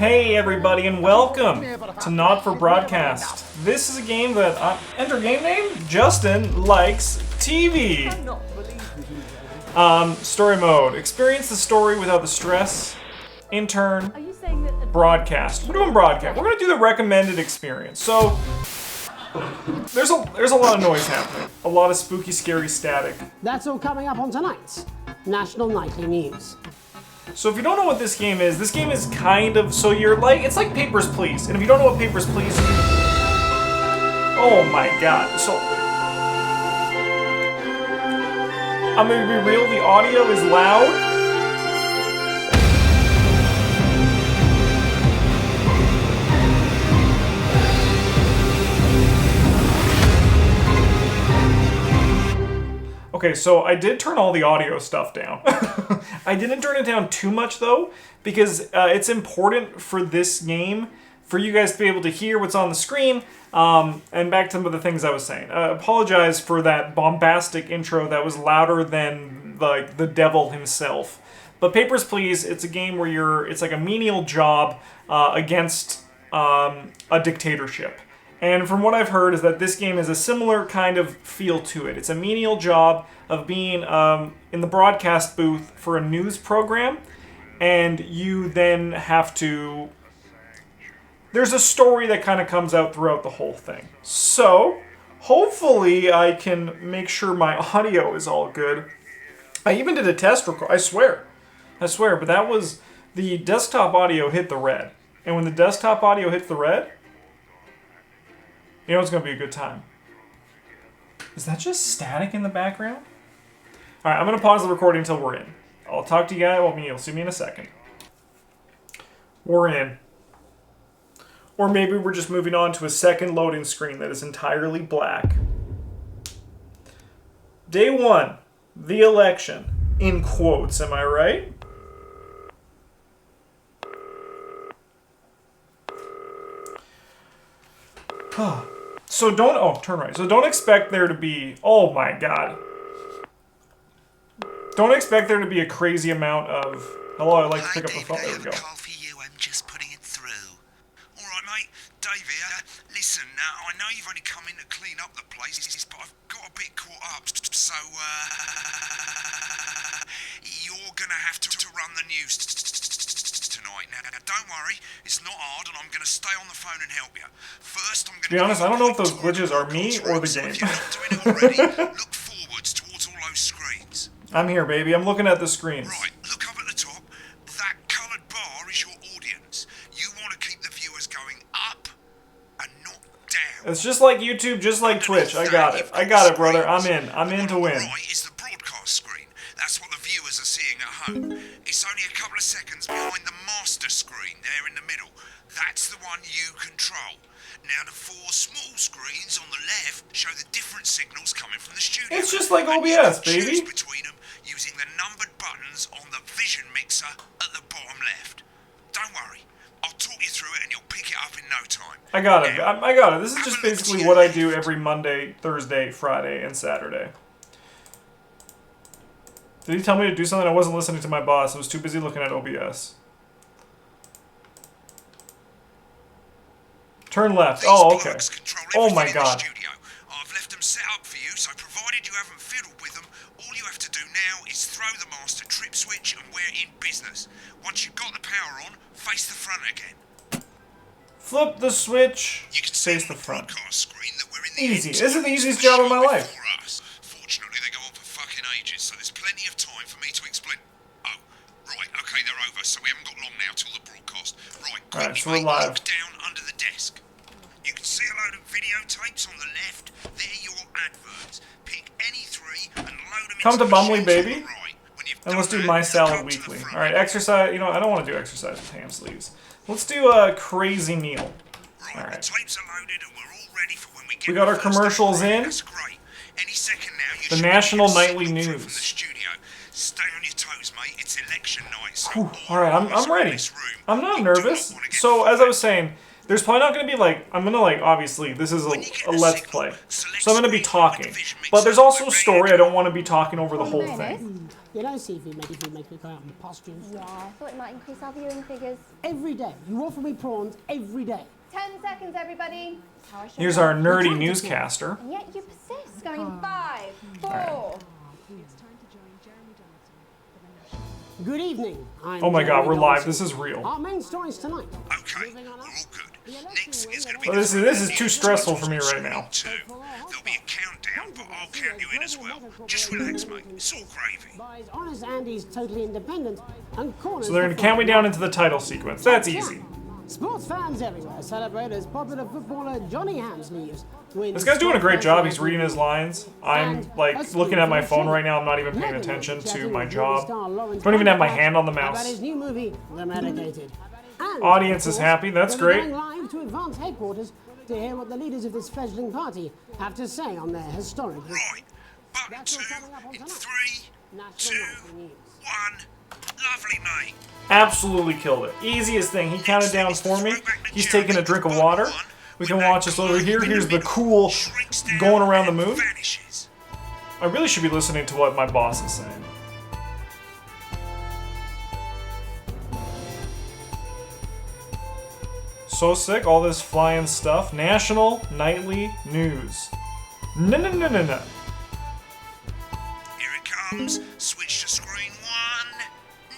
Hey everybody and welcome to Not For Broadcast. This is a game that, enter game name, Justin Likes TV. Story mode. Experience the story without the stress. Intern. Broadcast. We're doing broadcast. We're going to do the recommended experience. So, there's a lot of noise happening. A lot of spooky, scary static. That's all coming up on tonight's National Nightly News. So if you don't know what this game is kind of, so you're like, it's like Papers, Please. And if you don't know what Papers, Please is, oh my god. So, I'm gonna be real, the audio is loud. Okay, so I did turn all the audio stuff down. I didn't turn it down too much though, because it's important for this game for you guys to be able to hear what's on the screen. And back to some of the things I was saying. Apologize for that bombastic intro that was louder than like the devil himself. But Papers, Please, it's a game where it's like a menial job against a dictatorship. And from what I've heard is that this game has a similar kind of feel to it. It's a menial job of being in the broadcast booth for a news program, and you then have to... There's a story that kind of comes out throughout the whole thing. So, hopefully I can make sure my audio is all good. I even did a test record, I swear, but that was... The desktop audio hit the red. And when the desktop audio hits the red... You know it's going to be a good time. Is that just static in the background? Alright, I'm going to pause the recording until we're in. I'll talk to you guys. Well, you'll see me in a second. We're in. Or maybe we're just moving on to a second loading screen that is entirely black. Day 1. The election. In quotes, am I right? So turn right. So don't expect there to be, oh my god. Don't expect there to be a crazy amount of, hello, I'd like to pick up the phone. There we go. Call for you, I'm just putting it through. Alright mate, Dave here. Listen, I know you've only come in to clean up the place, but I've got a bit caught up, so you're gonna have to run the news tonight. Now, don't worry, it's not hard, and I'm going to stay on the phone and help you. First, I'm going to be honest, I don't know if those glitches are me or the game. If you're not doing it already, look forwards towards all those screens. I'm here, baby. I'm looking at the screens. Right, look up at the top. That coloured bar is your audience. You want to keep the viewers going up and not down. It's just like YouTube, just like Twitch. I got it. I got it, brother. I'm in. I'm in to win. Right is the broadcast screen. That's what the viewers are seeing at home. It's only a couple of seconds behind the master screen there in the middle. That's the one you control. Now the 4 small screens on the left show the different signals coming from the studio. It's just like OBS, baby. Choose between them using the numbered buttons on the vision mixer at the bottom left. Don't worry, I'll talk you through it and you'll pick it up in no time. I got it. I got it. This is just basically what I do every Monday, Thursday, Friday, and Saturday. Did he tell me to do something? I wasn't listening to my boss. I was too busy looking at OBS. Turn left. Oh, okay. Oh my god. I've left them set up for you, so provided you haven't fiddled with them, all you have to do now is throw the master trip switch and we're in business. Once you've got the power on, face the front again. Flip the switch, you can see face the front. Screen that we're in the easy. This is the easiest job of my life. Fortunately, they go on for fucking ages, so there's plenty of time for me to explain. Oh, right, okay, they're over, so we haven't got long now till the broadcast. Right, alright, so we're live. Look down under the desk. You can see a load of videotapes on the left. They're your adverts. Pick any 3 and load them Come into to Bumley, baby. Right. And let's do My Salad Weekly. Alright, exercise. You know, I don't want to do exercise with ham sleeves. Let's do a crazy meal. Right, the tapes are loaded and we're all ready for when we get we got our commercials in. That's great. Any second now, you the National Nightly News. From the studio. Stay on your toes, mate. It's election night. So alright, I'm ready. I'm not nervous. So, as I was saying, There's probably not going to be like, I'm going to like, obviously, this is a let's play. So I'm going to be talking. But there's also a story. I don't want to be talking over the whole thing. You know, see if you make me go out in postures. Yeah, I thought it might increase our viewing figures. Every day. You offer me prawns every day. 10 seconds, everybody. Here's our nerdy newscaster. And yet you persist. Going in 5, 4. Good evening. I'm Oh my god, we're Jeremy live. Donaldson. This is real. Our main stories tonight. Okay, we're all good. Next is going to be Well, this is too stressful for me right now. There'll be a countdown, but I'll count you in as well. Just relax, mate. It's all gravy. Buys Honest Andy's Totally Independent and corners. So they're going to count me down into the title sequence. That's easy. Sports fans everywhere celebrate as popular footballer Johnny Hams leaves. This guy's doing a great job. He's reading his lines. I'm like looking at my phone right now. I'm not even paying attention to my job. Don't even have my hand on the About mouse. his new movie, The Medicated. And, Audience of is course, happy. That's we'll be great. going live to Advance headquarters to hear what the leaders of this fledgling party have to say on their historic. Right. Button That's all 2 coming up on in tonight. 3, National 2, Nightly News. 1. Lovely, mate. Absolutely killed it. Easiest thing. He counted down for me. He's taking a drink of water. We can watch this over here. Here's the cool going around the moon. Vanishes. I really should be listening to what my boss is saying. So sick, all this flying stuff. National Nightly News. No. Here it comes. Switch to screen 1.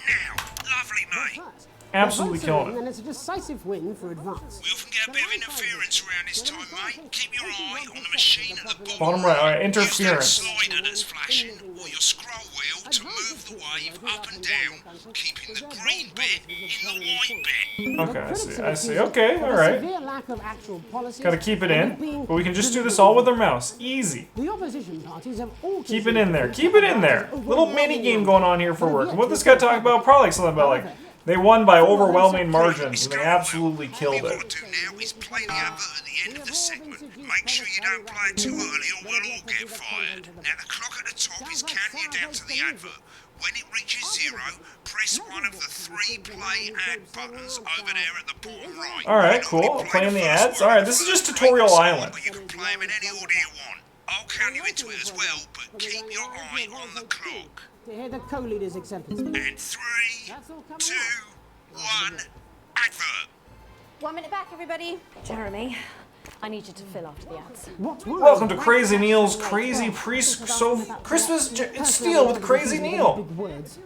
Now. Lovely, mate. First, Absolutely the votes are killing in, it. and it's a decisive win for Advance. We often get a bit of interference around this time, mate. Keep your eye on the machine at the Bottom right, alright, Use that interference. slider that's flashing, or your scroll wheel to move the wave up and down, keeping the green bit in the white bit. Okay, I see. Okay, alright. Severe lack of actual policies. Gotta keep it and in. being But we can just do this all with our mouse. Easy. The opposition parties have all Keep it in there. Keep it in there. Little mini game going on here for work. And what this guy talking about? Probably like something about like they won by overwhelming margins and they absolutely killed All it. you've got to do now is play the advert at the end of the segment. Make sure you don't play it too early or we'll all get fired. Now the clock at the top is counting you down to the advert. When it reaches 0, press one of the 3 play ad buttons over there at the bottom right. Alright, You can only cool. play Playing the first ads. word Alright, of this is the just first Tutorial break, Island. But you can play them in any order you want. I'll count you into it as well, but keep your eye on the clock. To hear the co-leaders' acceptance speech. And 3, 2, 1, advert. 1 minute back, everybody. Jeremy, I need you to fill after the ads. What were Welcome to Crazy Neil's Crazy Christmas Steal with Crazy Neil. big words?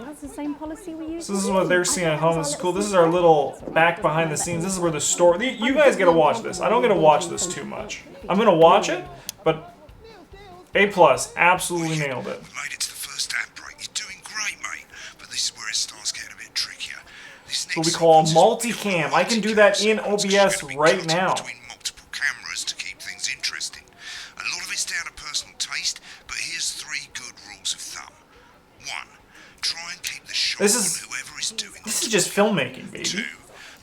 That's the same policy we use. So this is what they're seeing at home. This is cool. This is our little back behind the scenes. This is where the story. You guys get to watch this. I don't get to watch this too much. I'm gonna watch it, but A+. Absolutely nailed it. Made it to the first ad break. You're doing great, mate. But this is where it starts getting a bit trickier. This What next we call a sequence is what we call multicam. I can do that in multicam. OBS It's gonna be right cutting now. Between multiple cameras to keep things interesting. A lot of it's down to personal taste, but here's 3 good rules of thumb. 1. Try and keep the shot This is- on whoever is doing This it. is just filmmaking, 2. baby.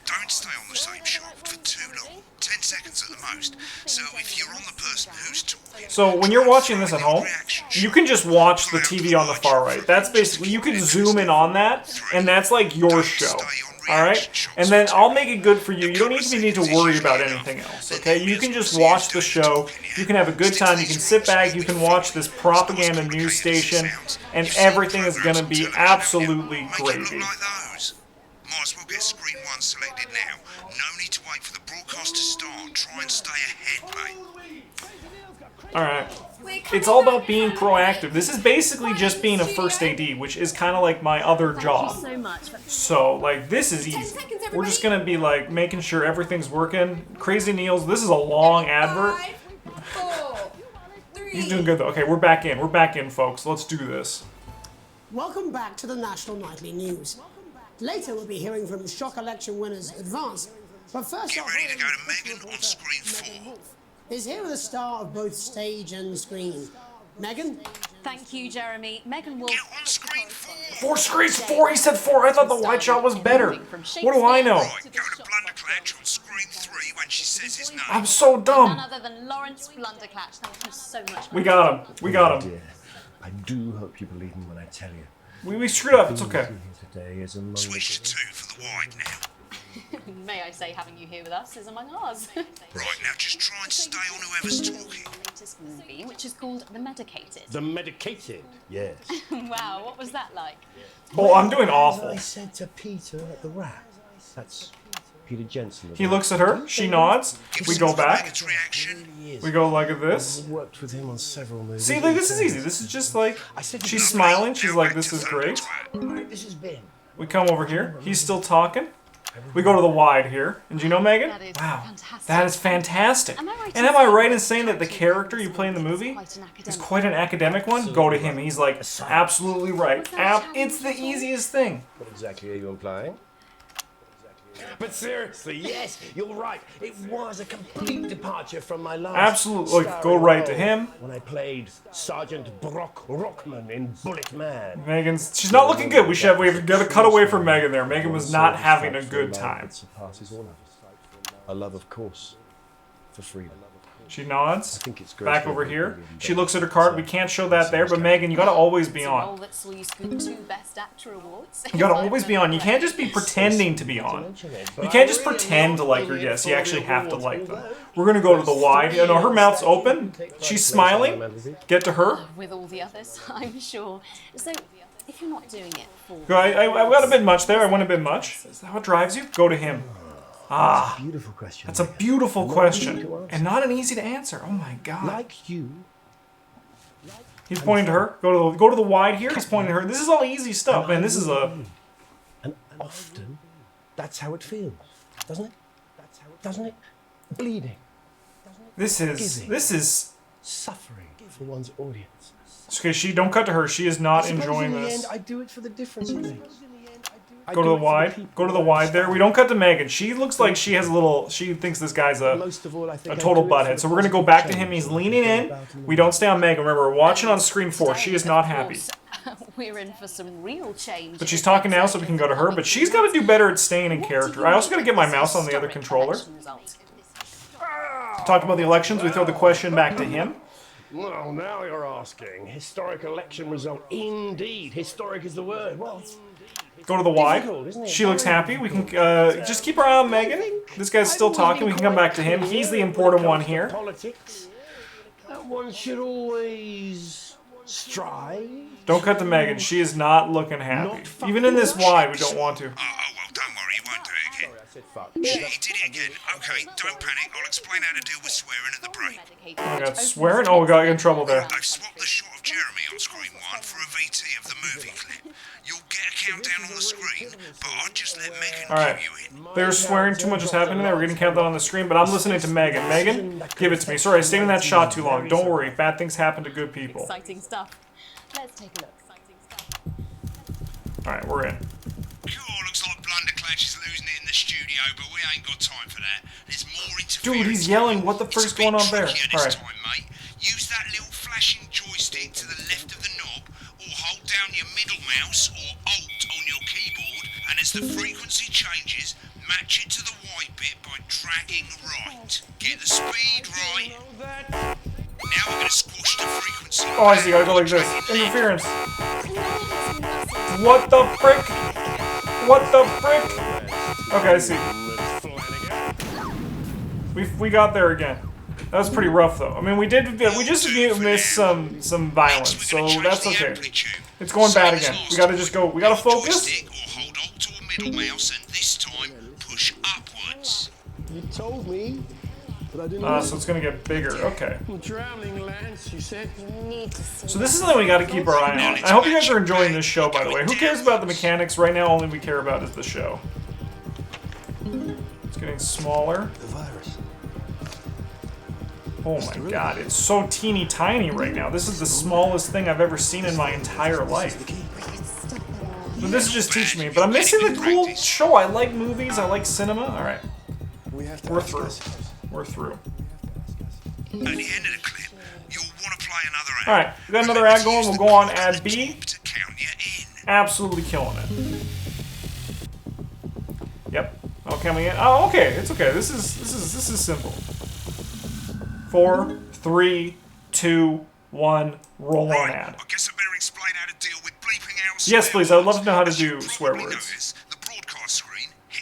Don't stay on the same shot for too long. 10 seconds at the most. So if you're on the person who's talking... So when you're watching this at home, you can just watch the TV on the far right. That's basically, you can zoom in on that, and that's like your show. Alright? And then I'll make it good for you. You don't even need to worry about anything else, okay? You can just watch the show. You can have a good time. You can sit back. You can watch this propaganda news station, and everything is going to be absolutely Make it gravy. look like those. Might as well get screen 1 selected now. No need to wait for the broadcast to start. Try and stay ahead, mate. Alright. It's all about being proactive. This is basically just being a first AD, which is kind of like my other job. So much. So, like, this is easy. We're just gonna be, like, making sure everything's working. Crazy Neil's, this is a long advert. 4, 3. He's doing good, though. Okay, we're back in. We're back in, folks. Let's do this. Welcome back to the National Nightly News. Later, we'll be hearing from shock election winners Advance. But first, Get ready to go to Megan on screen 4. is here with the star of both stage and screen. Megan? Thank you, Jeremy. Megan Wolf. Get on screen 4. 4 screens, 4. He said 4. I thought the wide shot was better. What do I know? Right, go to Blunderclatch on screen 3 when she says his name. I'm so None dumb. other than Lawrence Blunderclatch. Thank you so much. We got him. We got him. Dear, I do hope you believe me when I tell you. We screwed up. It's okay. Being here today is a long Switch to 2 for the wide now. May I say, having you here with us is among ours. Right, now just try and stay on whoever's talking. Latest movie, which is called The Medicated. The medicated? Yes. Wow, what was that like? Oh, I'm doing As awful. I said to Peter at the Rat. That's Peter Jensen. He looks at her. She nods. We go back. Megan's reaction. We go like this. I've worked with him on several movies. See, like, this is easy. This is just like, she's smiling. She's like, this is great. This has been. We come over here. He's still talking. We go to the wide here. And do you know Megan? That is Wow, fantastic. that is fantastic. Am I right And in am I saying right in that saying that the character you play in the movie quite an is academic? quite an academic one? Go to him. He's like, absolutely right. It's the easiest thing. What exactly are you implying? But seriously, yes, you're right. It was a complete departure from my last. Absolutely. Go starring right to role him. When I played Sergeant Brock Rockman in Bullet Man. She's not looking good. We've got to cut away from Megan there. Megan was not having a good time. It surpasses all of us. A love, of course, for freedom. She nods. I think it's great. Back over here. She looks at her card. We can't show that there, but Megan, you gotta always be It's a role on. that saw you scoop 2 Best Actor awards. You gotta always be on. You can't just be pretending to be on. You can't just pretend to like her guests. You actually have to like them. We're gonna go to the wide. You know, her mouth's open. She's smiling. Get to her. With all the others, I'm sure. So, if you're not doing it for... I got a bit much there. I went a bit much. Is that what drives you? Go to him. Ah, Beautiful question. that's a beautiful question. And not an easy to answer. Oh my god. Like you. He's pointing to her. Go to the wide here. He's pointing to her. This is all easy stuff, man. This is a... And often, that's how it feels, doesn't it? Doesn't it? Bleeding, This is... suffering for one's audience. Okay, don't cut to her. She is not I suppose enjoying in the this. end, I do it for the difference it makes. Go to the wide. Go to the wide there. We don't cut to Megan. She looks like she has a little... She thinks this guy's a Most of all, I think total I do it for butthead. the So we're going to go back to positive him. He's change leaning that I in. bring about We don't stay on Megan. Remember, we're watching on screen 4. She is not happy. We're in for some real change. But she's talking now, so we can go to her. But she's got to do better at staying in character. I also got to get my mouse on the other controller. Talked about the elections. We throw the question back to him. Well, now you're asking. Historic election result. Indeed. Historic is the word. Well, Go to the wide. difficult, isn't it? She looks happy. We can just keep our eye on Megan. This guy's still talking. We can come back to him. He's the important one here. Politics. One should always strive. Don't cut to Megan. She is not looking happy. Even in this wide, we don't want to. Oh, well, don't worry, you won't do it again. I said fuck. Shit, he did it again. Okay, don't panic. I'll explain how to deal with swearing at the break. Oh my god, swearing? Oh, we got in trouble there. They've swapped the shot of Jeremy on screen 1 for a VT of the movie clip. You'll get a countdown on the screen, but I'll just let Megan Alright. cue you in. There's swearing. Too much is happening there. We're getting countdown on the screen, but I'm listening to Megan. Megan, give it to me. Sorry, I stayed in that shot too long. Don't worry. Bad things happen to good people. Exciting stuff. Let's take a look. Exciting stuff. Alright, we're in. Cool, looks like Blunderclash is losing it in the studio, but we ain't got time for that. There's more interference. Dude, he's yelling. What the It's frick's a bit going on there? trickier this Alright. time, mate. Use that little flashing joystick to the left of the knob, or hold down your middle mouse or Alt on your keyboard, and as the frequency changes, match it to the white bit by dragging right. Get the speed right. Now we're going to squash the frequency. Oh, I see. Gotta go like this. Interference. What the frick? What the frick? Okay, I see. We got there again. That was pretty rough, though. I mean, we just missed some violence, so that's okay. It's going bad again. We gotta just go. We gotta focus. Joystick or hold Alt or middle mouse, and this time push upwards. You told me, but I didn't. So it's gonna get bigger. Okay. Drowning, Lance, you said. So this is something we gotta keep our eye on. I hope you guys are enjoying this show, by the way. Who cares about the mechanics? Right now, only we care about is the show. It's getting smaller. The virus. Oh my god, it's so teeny tiny right now. This is the smallest thing I've ever seen in my entire life. But this is just teaching me. But I'm missing the cool show. I like movies. I like cinema. Alright. We're through. We're through. At the end of the clip, you'll want to play another ad. Alright, we got another ad going. We'll go on ad B. To count you in. Absolutely killing it. Yep. Oh, coming in. Oh, okay. It's okay. This is simple. 4, 3, 2, 1. Roll on ad. I guess I better explain how to deal with bleeping out. Yes, swear please. I would love to know how to words. As do you swear probably words. notice, the broadcast screen here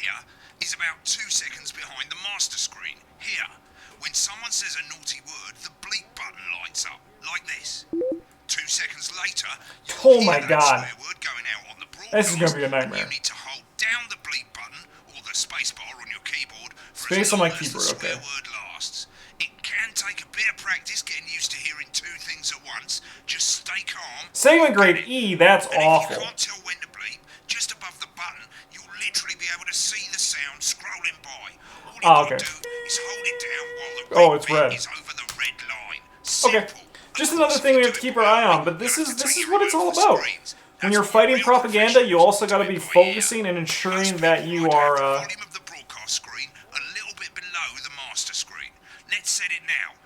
is about 2 seconds behind the master screen. Here, when someone says a naughty word, the bleep button lights up, like this. 2 seconds later, Oh you'll my hear that God. swear word going out on the broadcast. This is gonna be a and nightmare. you need to hold down the bleep button or the space bar on your keyboard for Space as on long my as the keyboard, swear okay. word lasts. It can take a bit of practice getting used to hearing 2 things at once. Just stay calm. Segment grade E, that's And if you awful. can't tell when to bleep, just above the button, you'll literally be able to see the sound scrolling by. All you Ah, gotta okay. do is hold it down while the Oh, red it's bit red. is over the red line. Okay. Simple. Just Of another course, thing if we you have to do it keep our eye on, right, but this you is have to this take is it what it's all away from about. screens. When That's you're why fighting real propaganda, you also got to be professionals do it by ear. focusing and Most ensuring that people you would have are. the volume of the broadcast screen a little bit below the master screen. Let's set it now.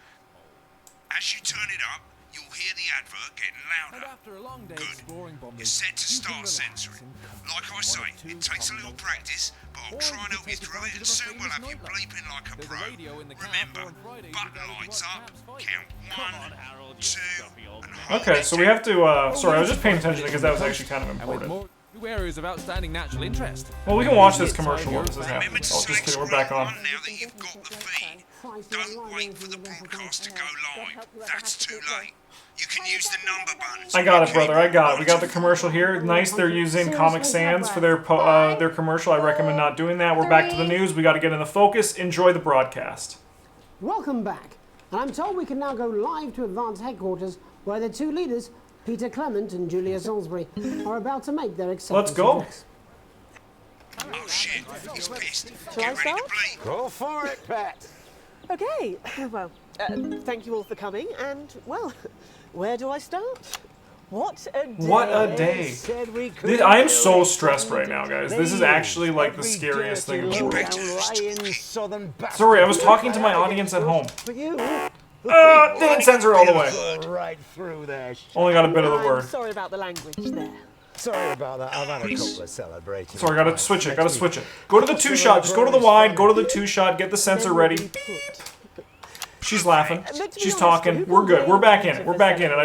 As you turn it up, you'll hear the advert getting louder. After a long day Good. exploring Bombay, You're set to you can start relax censoring. and comfort Like I with say, one or two it takes a little prominent- practice, but I'll Or try you and can help you take through it, and advantage of a soon we'll famous have you nightlife. bleeping like a There's a pro. radio in the camp Remember, on Fridays button regarding lights what up, camps fight. count Come 1, on, Harold, you 2, stuffy old and man. hold Okay, it so we have to. Oh, Sorry, I was just paying attention because that was actually kind of And with important. more new areas of outstanding natural interest. Well, we can watch this commercial while this is happening. Remember to Oh, just select kidding, we're screen back on. 1 now that you've got the feed. Don't wait for the broadcast to go live. That's too late. You can use the number buttons. I got it, brother. I got it. We got the commercial here. Nice. They're using Comic Sans for their commercial. I recommend not doing that. We're back to the news. We got to get into focus. Enjoy the broadcast. Welcome back. And I'm told we can now go live to Advance headquarters where the 2 leaders, Peter Clement and Julia Salisbury, are about to make their acceptance Let's go. address. Oh shit, he's pissed. Shall I Get ready to start? bleep. Go for it, Pat. Okay, well, thank you all for coming, and, well, where do I start? What a day. What a day. I am so stressed right now, guys. This is actually like the scariest thing in the world. Sorry, I was talking to my audience at home. For you. Didn't censor all the way. Right through there. Only got a bit of the I'm word. sorry about the language there. Sorry about that. I've had a couple of celebrations. Sorry, gotta switch it. Gotta switch it. Go to the 2-shot. Just go to the wide. Go to the 2-shot. Get the censor ready. She's laughing. She's talking. We're good. We're back in it. We're back in it.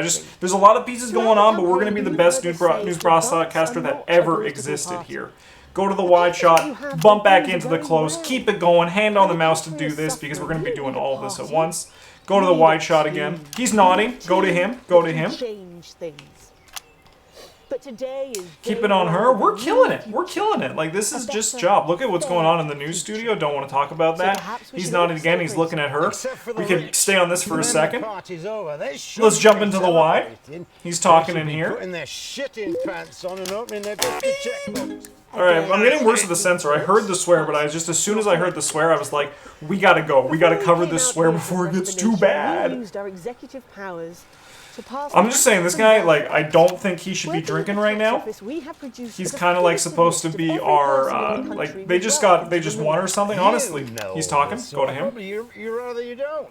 There's a lot of pieces going on, but we're gonna be the best news broadcaster that ever existed here. Go to the wide shot. Bump back into the close. Keep it going. Hand on the mouse to do this because we're gonna be doing all of this at once. Go to the wide shot again. He's nodding. Go to him. Go to him. Change things. But today is Keep it on her. We're killing it. We're killing it. Like, this is just job. Look at what's going on in the news studio. Don't want to talk about that. He's nodding again. He's looking at her. We can stay on this for a second. Let's jump into the wide. He's talking in here. Putting their shitting pants on and opening their biscuit checkbooks. Alright, I'm getting worse with the censor. I heard the swear, but as soon as I heard the swear, I was like, we gotta go. We gotta cover this swear before it gets too bad. Used our executive powers to pass I'm just saying, this guy, like, I don't think he should be drinking right now. He's kind of like supposed to be our, like, they just won or something. Honestly, he's talking. Go to him. Probably you rather you don't.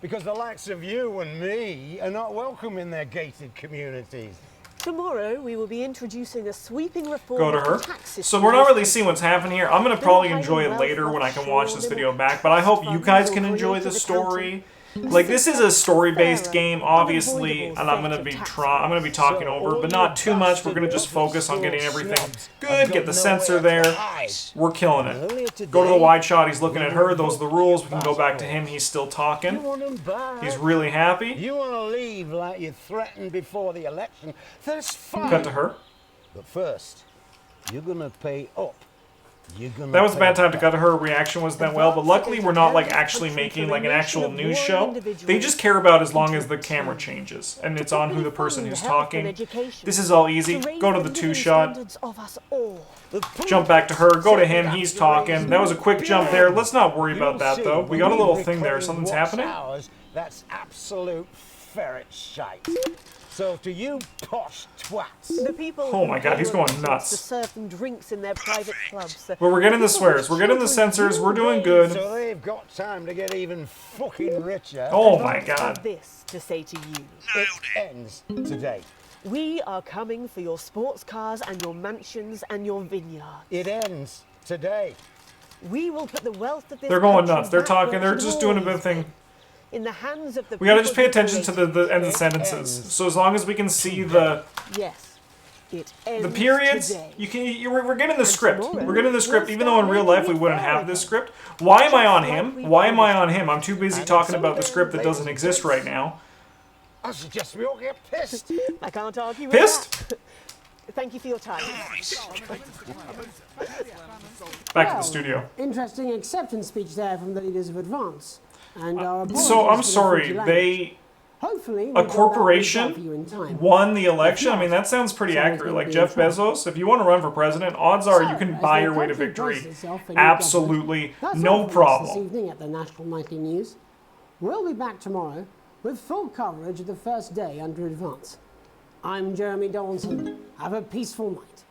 Because the likes of you and me are not welcome in their gated communities. Tomorrow we will be introducing a sweeping reform Go to of the her. tax system. So we're not really seeing what's happening here. I'm going to probably enjoy it later when I can watch this video back, but I hope you guys can enjoy the story. Like, this is a story-based game, obviously, and I'm gonna be talking over, but not too much. We're gonna just focus on getting everything good. Get the censor there. We're killing it. Go to the wide shot. He's looking at her. Those are the rules. We can go back to him. He's still talking. He's really happy. You want to leave like you threatened before the election? That's fine. Cut to her. But first, you're gonna pay up. That was a bad time to cut to her. Reaction was that well, but luckily we're not like actually making like an actual news show. They just care about as long as the camera changes and it's on who the person who's talking. This is all easy. Go to the 2-shot. Jump back to her. Go to him. He's talking. That was a quick jump there. Let's not worry about that though. We got a little thing there. Something's happening. That's absolute ferret shite. So to you posh twats. The people oh my god, he's going nuts. To serve them drinks in their private clubs. But we're getting the swears. We're getting the censors. We're doing good. So they've got time to get even fucking richer. Oh my god. This to say to you. It ends today. We are coming for your sports cars and your mansions and your vineyards. It ends today. We will put the wealth of this They're going country nuts. They're back talking. where They're it just doing a bit of belongs. thing. In the hands of the We gotta just people pay who attention to the end of the sentences. So as long as we can see the... Yes. It The ends periods, today. we're getting the script. tomorrow, We're getting the script, we'll even though in start real life we making wouldn't it have better. this script. Why am I on Just him? like we Why am I on promised. him? I'm too busy And talking some about the of script that them doesn't they exist just- right now. I suggest we all get pissed. I can't argue Pissed? with that. Thank you for your time. Back to the studio. Interesting acceptance speech there from the leaders of Advance. And our So I'm apologies for the sorry, faulty language. they Hopefully, a we'll get that worked out corporation for you in time. won the election. I mean, that sounds pretty Someone's accurate. gonna Like be Jeff in trouble. Bezos, if you want to run for president, odds are you So, can as buy the your way to country victory. braces itself for new Absolutely, government, that's no all from us problem. This evening at the National Nightly News. We'll be back tomorrow with full coverage of the first day under Advance. I'm Jeremy Donaldson. Have a peaceful night.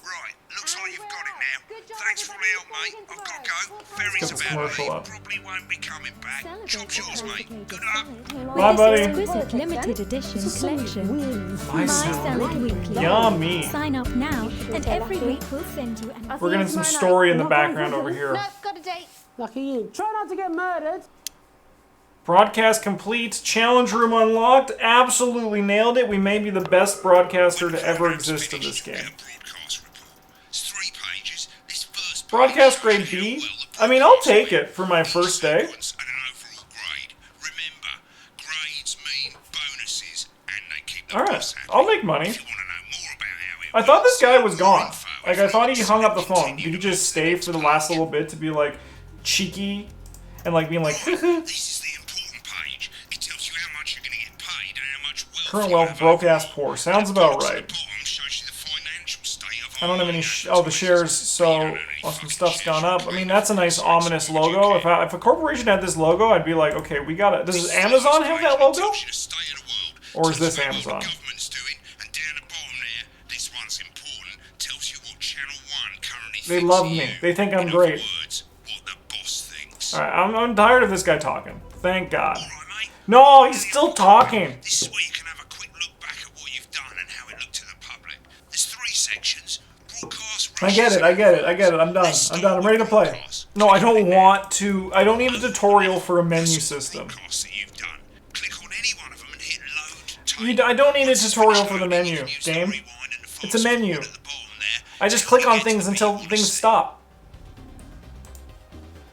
Right, looks like you've got it now. Good job, Thanks for all the help, everybody. mate. See you I've got to tomorrow. go. We'll Ferry's Get the about to commercial leave. up. Probably won't be coming back. Job's yours, mate. Good luck. Bye, buddy. Exquisite limited edition collection. My My salad. Salad Weekly. Yummy. Sign up now, and every week we'll send you an We're getting some story in the background over here. No, got a date. Lucky you. Try not to get murdered. Broadcast complete. Challenge room unlocked. Absolutely nailed it. We may be the best broadcaster to ever exist in this game. Broadcast report. It's 3 pages. This first Broadcast page grade shows you B? how well the I mean, I'll broadcast take went. it for my first day. Sequence and an overall grade. Remember, grades mean bonuses, and they keep the All right, boss happy. I'll make money. If you want to know more about how it I thought this works, guy was more gone. info, Like, I thought he info, hung up the phone. continue Did he to just watch stay next for the last page. little bit to be, like, cheeky and, like, being like, This is the important page. It tells you how much you're going to get paid and how much wealth current you wealth have broke overall. ass poor. Sounds about Down to right. the bottom shows you the financial state of I don't have any. all Oh, the shares. So, well, some stuff's gone up. I mean, that's a nice ominous logo. If a corporation had this logo, I'd be like, okay, we gotta. Does Amazon have that logo? Or is this Amazon? They love me. They think I'm great. All right, I'm tired of this guy talking. Thank God. No, he's still talking. This is where you can have a quick look back at what you've done and how it looked to the public. There's 3 sections. Broadcast, I get it. I get it. I get it. I'm done. I'm done. I'm ready to play. No, I don't want to. I don't need a tutorial for a menu system. I don't need a tutorial for the menu, game. It's a menu. I just click on things until things stop.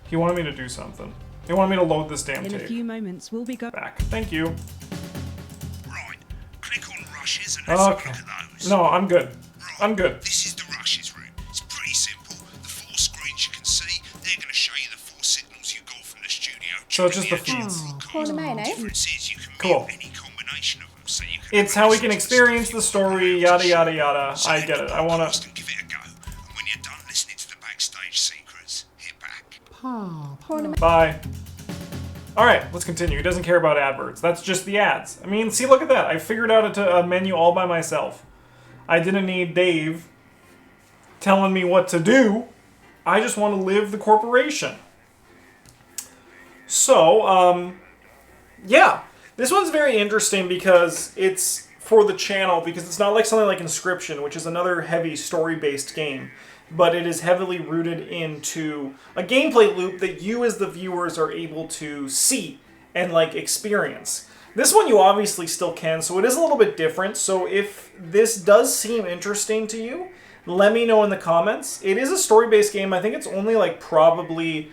He wanted me to do something. He wanted me to load this damn In a tape. few moments, we'll be going back. Thank you. Right, click on rushes and let's have a Okay. look at those. No, I'm good. I'm good. This is the rushes room. It's pretty simple. The 4 screens you can see, they're going to show you the 4 signals you got from the studio. So it's just the feeds. Corn and mayonnaise. Difference is you can Cool. mute any combination of them, so you can It's how we can experience the story, yada yada yada. I get it. I wanna. give it a go. And when you're done listening to the backstage secrets, hit back. Bye. Alright, let's continue. He doesn't care about adverts. That's just the ads. I mean, see, look at that. I figured out a menu all by myself. I didn't need Dave telling me what to do. I just want to live the corporation. So, yeah. This one's very interesting because it's for the channel, because it's not like something like Inscription, which is another heavy story-based game, but it is heavily rooted into a gameplay loop that you as the viewers are able to see and like experience. This one you obviously still can, so it is a little bit different. So if this does seem interesting to you, let me know in the comments. It is a story-based game. I think it's only like probably,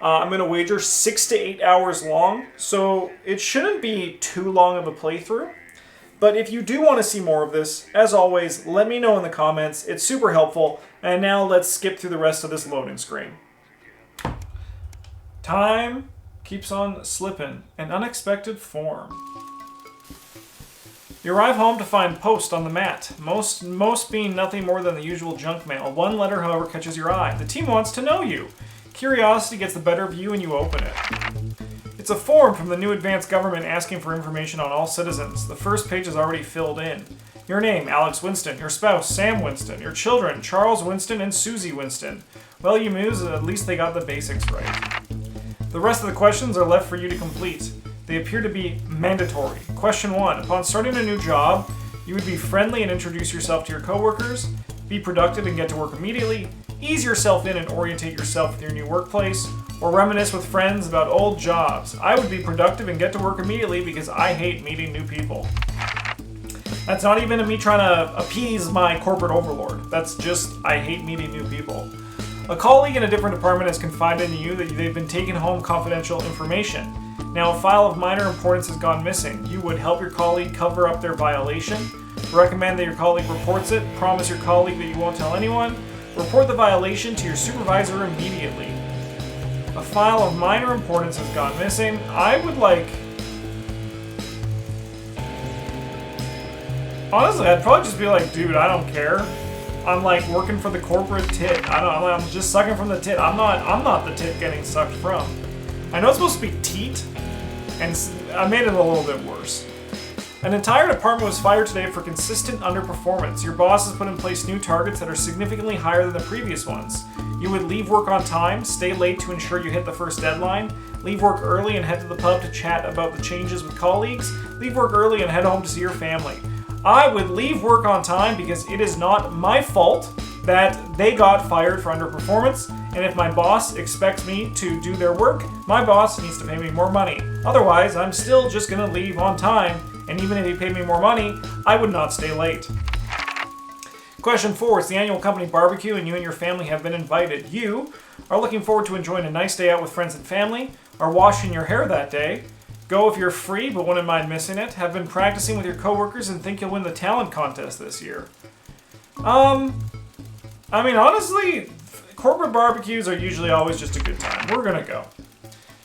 I'm going to wager 6 to 8 hours long, so it shouldn't be too long of a playthrough. But if you do want to see more of this, as always, let me know in the comments. It's super helpful. And now let's skip through the rest of this loading screen. Time keeps on slipping. An unexpected form. You arrive home to find Post on the mat. Most being nothing more than the usual junk mail. One letter, however, catches your eye. The team wants to know you. Curiosity gets the better of you and you open it. It's a form from the new advanced government asking for information on all citizens. The first page is already filled in. Your name, Alex Winston. Your spouse, Sam Winston. Your children, Charles Winston and Susie Winston. Well, you muse, at least they got the basics right. The rest of the questions are left for you to complete. They appear to be mandatory. Question 1. Upon starting a new job, you would be friendly and introduce yourself to your coworkers, be productive and get to work immediately, ease yourself in and orientate yourself with your new workplace, or reminisce with friends about old jobs. I would be productive and get to work immediately because I hate meeting new people. That's not even me trying to appease my corporate overlord. That's just, I hate meeting new people. A colleague in a different department has confided in you that they've been taking home confidential information. Now, a file of minor importance has gone missing. You would help your colleague cover up their violation, recommend that your colleague reports it, promise your colleague that you won't tell anyone, report the violation to your supervisor immediately. A file of minor importance has gone missing. I would like... Honestly, I'd probably just be like, dude, I don't care. I'm like working for the corporate tit. I'm just sucking from the tit. I'm not the tit getting sucked from. I know it's supposed to be teat, and I made it a little bit worse. An entire department was fired today for consistent underperformance. Your boss has put in place new targets that are significantly higher than the previous ones. You would leave work on time, stay late to ensure you hit the first deadline, leave work early and head to the pub to chat about the changes with colleagues, leave work early and head home to see your family. I would leave work on time because it is not my fault that they got fired for underperformance, and if my boss expects me to do their work, my boss needs to pay me more money. Otherwise, I'm still just gonna leave on time, and even if he paid me more money, I would not stay late. Question 4, it's the annual company barbecue and you and your family have been invited. You are looking forward to enjoying a nice day out with friends and family, are washing your hair that day, go if you're free but wouldn't mind missing it, have been practicing with your coworkers and think you'll win the talent contest this year. I mean, honestly, corporate barbecues are usually always just a good time. We're gonna go.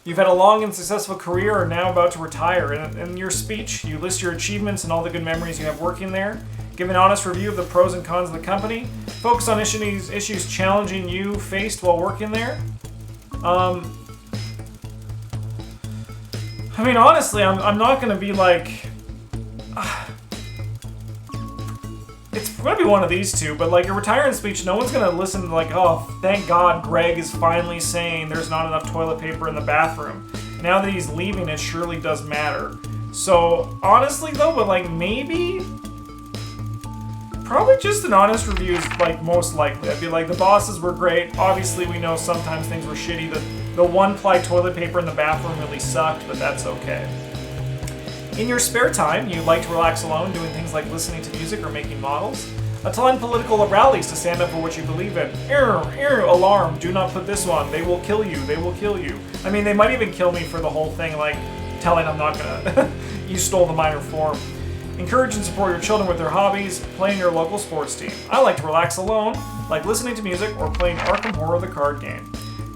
You've had a long and successful career, are now about to retire. In your speech, you list your achievements and all the good memories you have working there. Give an honest review of the pros and cons of the company. Focus on issues challenging you faced while working there. I mean, honestly, I'm not gonna be like... It's gonna be one of these two, but like a retiring speech, no one's gonna listen to like, oh, thank God Greg is finally saying there's not enough toilet paper in the bathroom. Now that he's leaving, it surely does matter. So, honestly though, but like maybe... Probably just an honest review is like most likely. I'd be like, the bosses were great. Obviously we know sometimes things were shitty. The one-ply toilet paper in the bathroom really sucked, but that's okay. In your spare time, you like to relax alone, doing things like listening to music or making models. Attend political rallies to stand up for what you believe in. Alarm, do not put this on. They will kill you. They will kill you. I mean, they might even kill me for the whole thing, like telling I'm not gonna... You stole the minor form. Encourage and support your children with their hobbies. Play in your local sports team. I like to relax alone, like listening to music or playing Arkham Horror the card game.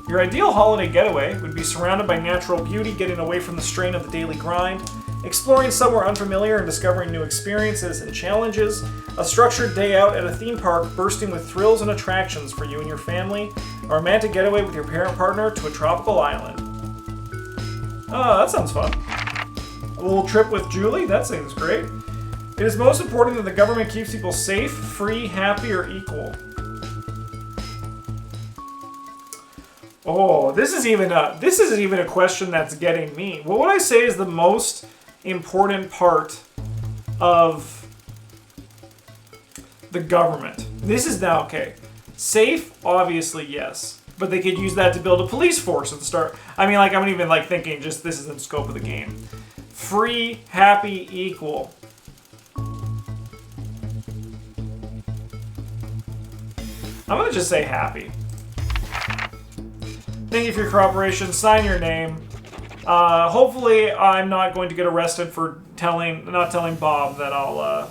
Your ideal holiday getaway would be surrounded by natural beauty, getting away from the strain of the daily grind, exploring somewhere unfamiliar and discovering new experiences and challenges, a structured day out at a theme park bursting with thrills and attractions for you and your family, a romantic getaway with your parent partner to a tropical island. Oh, that sounds fun. A little trip with Julie? That seems great. It is most important that the government keeps people safe, free, happy, or equal. Oh, this is even a question that's getting me. What would I say is the most important part of the government? This is now, okay. Safe, obviously, yes. But they could use that to build a police force and start... I mean, like, I'm even, like, thinking just this is the scope of the game. Free, happy, equal. I'm gonna just say happy. Thank you for your cooperation. Sign your name. Hopefully, I'm not going to get arrested for not telling Bob that I'll,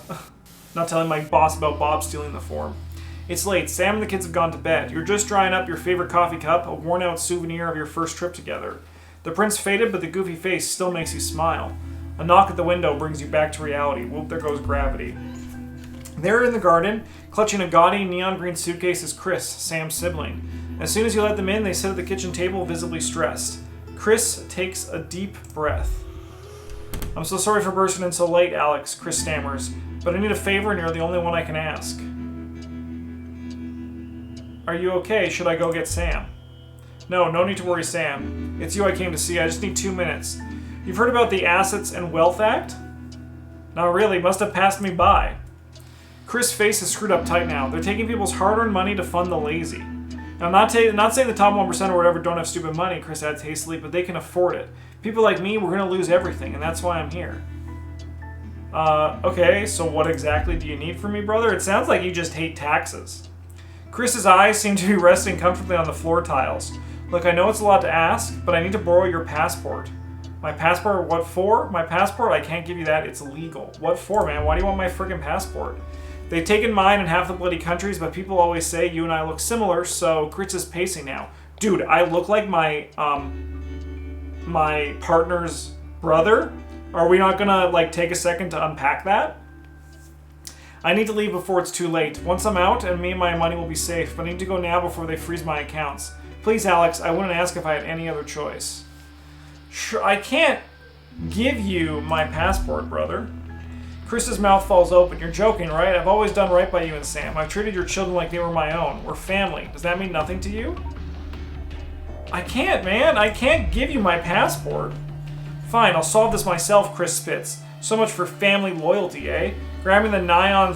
not telling my boss about Bob stealing the form. It's late. Sam and the kids have gone to bed. You're just drying up your favorite coffee cup, a worn-out souvenir of your first trip together. The print's faded, but the goofy face still makes you smile. A knock at the window brings you back to reality. Whoop, there goes gravity. There in the garden, clutching a gaudy neon green suitcase, is Chris, Sam's sibling. As soon as you let them in, they sit at the kitchen table, visibly stressed. Chris takes a deep breath. I'm so sorry for bursting in so late, Alex, Chris stammers, but I need a favor and you're the only one I can ask. Are you okay? Should I go get Sam? No need to worry, Sam. It's you I came to see. I just need 2 minutes. You've heard about the Assets and Wealth Act? Not really. Must have passed me by. Chris' face is screwed up tight now. They're taking people's hard-earned money to fund the lazy. Now, I'm not saying the top 1% or whatever don't have stupid money, Chris adds hastily, but they can afford it. People like me, we're going to lose everything, and that's why I'm here. Okay, so what exactly do you need from me, brother? It sounds like you just hate taxes. Chris's eyes seem to be resting comfortably on the floor tiles. Look, I know it's a lot to ask, but I need to borrow your passport. My passport? What for? My passport? I can't give you that. It's illegal. What for, man? Why do you want my friggin' passport? They've taken mine in half the bloody countries, but people always say you and I look similar, so Chris is pacing now. Dude, I look like my partner's brother? Are we not gonna, like, take a second to unpack that? I need to leave before it's too late. Once I'm out, and me and my money will be safe, but I need to go now before they freeze my accounts. Please, Alex, I wouldn't ask if I had any other choice. Sure, I can't give you my passport, brother. Chris's mouth falls open. You're joking, right? I've always done right by you and Sam. I've treated your children like they were my own. We're family. Does that mean nothing to you? I can't, man. I can't give you my passport. Fine, I'll solve this myself, Chris spits. So much for family loyalty, eh? Grabbing the neon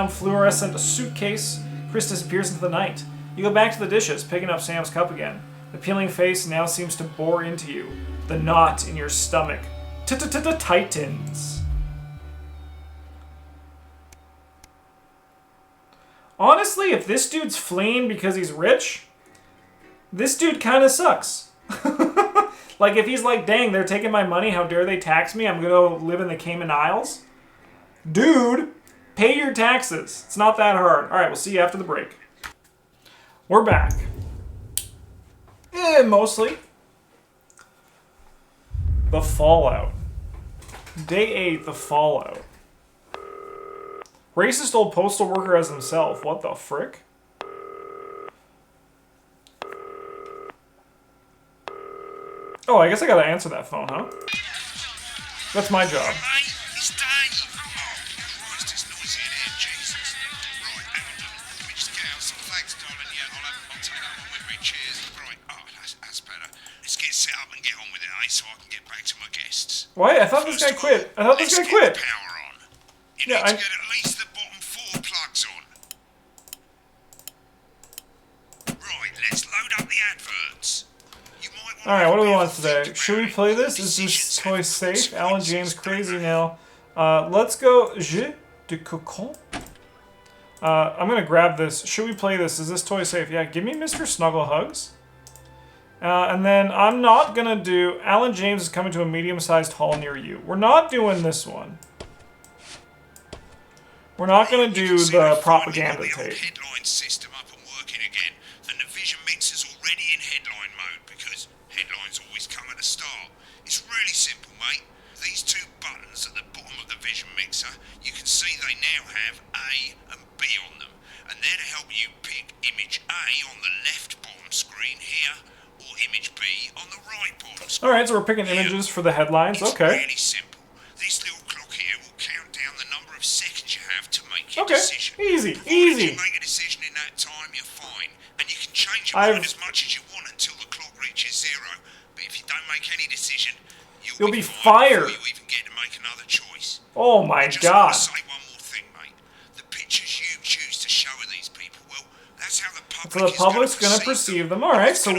fluorescent suitcase, Chris disappears into the night. You go back to the dishes, picking up Sam's cup again. The peeling face now seems to bore into you. The knot in your stomach tightens. Honestly, if this dude's fleeing because he's rich, this dude kind of sucks. Like, if he's like, dang, they're taking my money, how dare they tax me? I'm gonna live in the Cayman Isles. Dude, pay your taxes. It's not that hard. All right, we'll see you after the break. We're back. Mostly. The Fallout. Day 8, The Fallout. Racist old postal worker as himself. What the frick? Oh, I guess I gotta answer that phone, huh? That's my job. Mate, it's Dave. Oh, Christ, it's noisy in here, Jesus. Right, hang on, let me just get out some flags, darling. Yeah, I'll take that one with me. Cheers. Right, oh, that's better. Let's get set up and get on with it, eh, so I can get back to my guests. Why? I thought this guy quit. I thought this guy quit. Let's get the power on. You Yeah, need to get at least the bottom 4 plugs on. Right, let's load up the adverts. Alright, what do we want today? Should we play this? Is this toy safe? Alan James crazy now. Let's go Jeu de Cocon. I'm gonna grab this. Should we play this? Is this toy safe? Yeah, give me Mr. Snuggle Hugs. And then I'm not gonna do... Alan James is coming to a medium-sized hall near you. We're not doing this one. We're not gonna do the propaganda tape. Headline system up and working again, and the Vision Mixer's already in headline mode because headlines always come at the start. It's really simple, mate. These 2 buttons at the bottom of the Vision Mixer, you can see they now have A and B on them, and they're to help you pick image A on the left bottom screen here, or image B on the right bottom screen. Alright, so we're picking images for the headlines. Okay. It's really simple. This little clock here will count down the number of seconds you have to make your decision. Easy, Provided easy. you make a decision in that time, you're fine. And you can change your mind as much as you want until the clock reaches 0. But if you don't make any decision, you'll be fired before you even get to make another choice. Oh my god. I just want to say one more thing, mate. The pictures you choose to show of these people, well, that's how the public So the public's gonna perceive them. Alright, so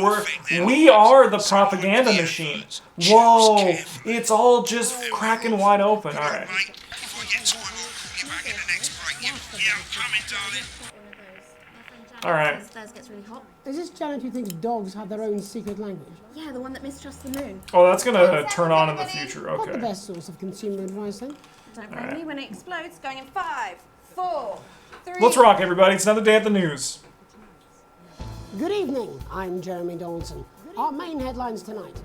we are the propaganda machine. Whoa, it's all just cracking wide open. Alright. Before I get time, I'll call you back in the next break. Yeah, I'm coming, darling. Alright. Gets really hot. Is this Janet who thinks dogs have their own secret language? Yeah, the one that mistrusts the moon. Oh, that's gonna turn on in the future. Not the Okay. best source of consumer advice then. Don't blame me when it explodes. Going in 5, 4, 3. Let's rock, everybody. It's another day at the news. Good evening, I'm Jeremy Dawson. Our main headlines tonight.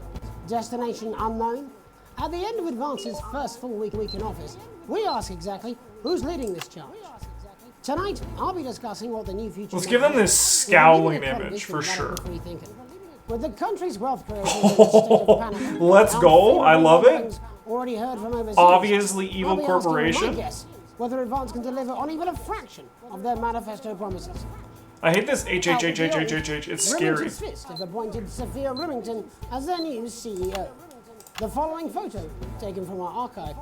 Destination unknown. At the end of Advance's first full week in office, we ask exactly who's leading this charge. Tonight, I'll be discussing what the new future... Let's give them this scowling image, for sure. With the country's wealth creation in the state of panic, Let's go. I love it. already heard from overseas. Obviously evil I'll be asking corporation. my guess whether Advance can deliver on even a fraction of their manifesto promises. I hate this HHHHHHH. It's scary. Remington's Fist have appointed Sophia Remington as their new CEO. The following photo, taken from our archive,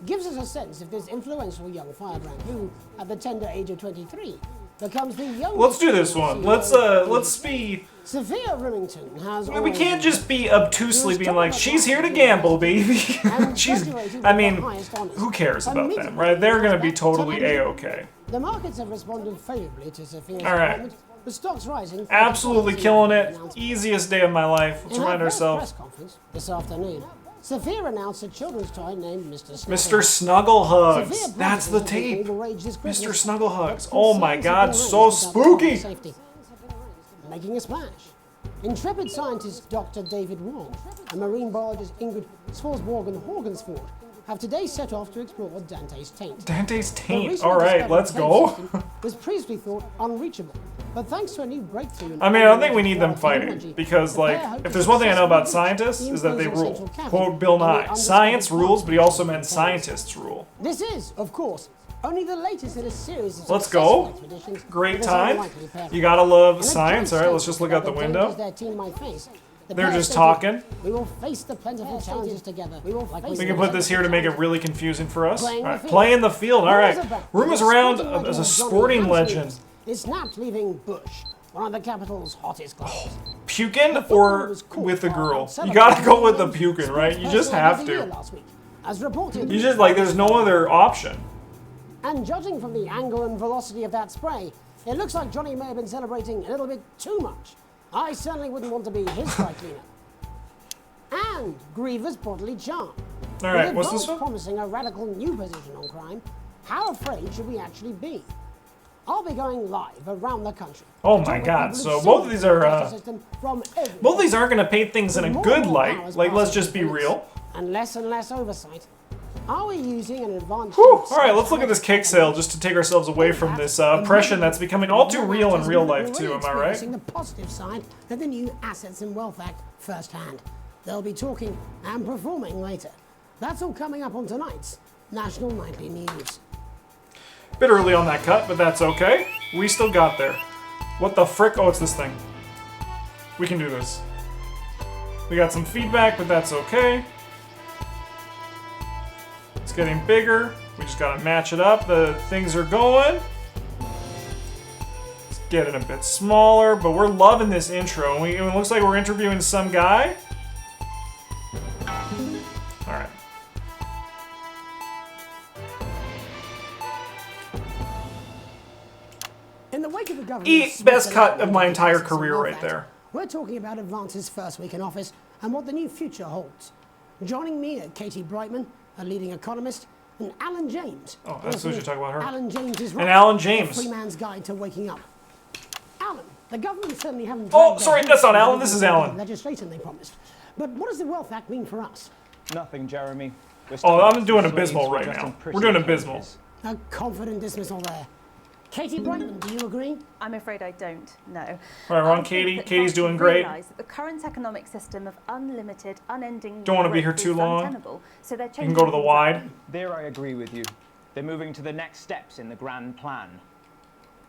gives us a sense of this influential young firebrand who, at the tender age of 23, becomes the youngest. Let's do this one. CEO Let's be Sophia Remington has. We can't just be obtusely being like, she's here to gamble, baby. I mean, who cares about them, right? They're gonna be totally a-okay. The markets have responded favorably to Sophia's All right. appointment. The stock's rising. Absolutely killing it. Easiest day of my life. Let's In her remind first ourselves. press conference this afternoon, Sophia announced a children's toy named Mr. Mr. Snugglehugs. Snugglehugs. That's the tape. Mr. Mr. Snugglehugs. Oh my god, so spooky. Making a splash. Intrepid scientist Dr. David Wong and marine biologist Ingrid Swarsborg-Horgensford have today set off to explore Dante's taint. Dante's The taint. recently All right, discovered let's cave go. system was previously thought unreachable, but thanks to a new breakthrough in I mean, I don't think we need them technology, fighting because, the like, pair hope if to there's one thing I know about successfully scientists is that they influence rule. central cavern Quote Bill and the Nye. undiscovered Science parts rules, but he also of the meant taint. scientists rule. This is, of course, only the latest in a series of Let's successful go. expeditions Great with this time. unlikely pair. You gotta love In a science. joint All right, let's just look out the statement about window. dangers their team might face, the They're pair just stated, talking. We will face the plentiful challenges together. We will face We can put this here to make it really confusing for us. All Playing the right, field. play in the field. All right. Rumors around Sporting as a legend sporting Johnny legend. Hansfield is snapped leaving Bush, one of the capital's hottest clubs. Puking or with the girl? You gotta go with the puking, right? You just have to. As reported, You just, like, there's no other option. and judging from the angle and velocity of that spray, it looks like Johnny may have been celebrating a little bit too much. I certainly wouldn't want to be his dry cleaner. And Griever's bodily charm. All right, With what's this advance one? promising a radical new position on crime, how afraid should we actually be? I'll be going live around the country. Oh to my talk god, with so people both of these are, the justice system from everywhere. both of these aren't gonna paint things in a With good more and more light. powers Like, let's passing just be to police real. And less oversight. Are we using an advanced... Whew. All right, let's look at this cake sale just to take ourselves away from this oppression that's becoming all too real in real life too, am I right? Experiencing the positive side of the new Assets and Wealth Act firsthand. They'll be talking and performing later. That's all coming up on tonight's National Nightly News. Bit early on that cut, but that's okay. We still got there. What the frick? Oh, it's this thing. We can do this. We got some feedback, but that's okay. It's getting bigger. We just gotta match it up. The things are going. It's getting a bit smaller, but we're loving this intro. It looks like we're interviewing some guy. All right. In the wake of the government's Best cut of my entire career right there. We're talking about Advance's first week in office and what the new future holds. Joining me are Katie Brightman, a leading economist, and Alan James. Oh, that's what you're talking about her. Alan James is And Alan James. The Free Man's Guide to Waking Up. Alan, the government certainly haven't... Oh, dragged their sorry, heels that's not through Alan, the this is Alan. legislation they promised. But what does the Wealth Act mean for us? Nothing, Jeremy. Oh, I'm doing Abysmal right now. We're doing Abysmal. A confident dismissal there. Katie Brightman, do you agree? I'm afraid I don't, no. All right, we're on I think Katie. that Katie's Fox doing have great. realised that the current economic system of unlimited, unending Don't wanna be here growth too is long. untenable, so they're You can changing go to the things wide. up. There I agree with you. They're moving to the next steps in the grand plan.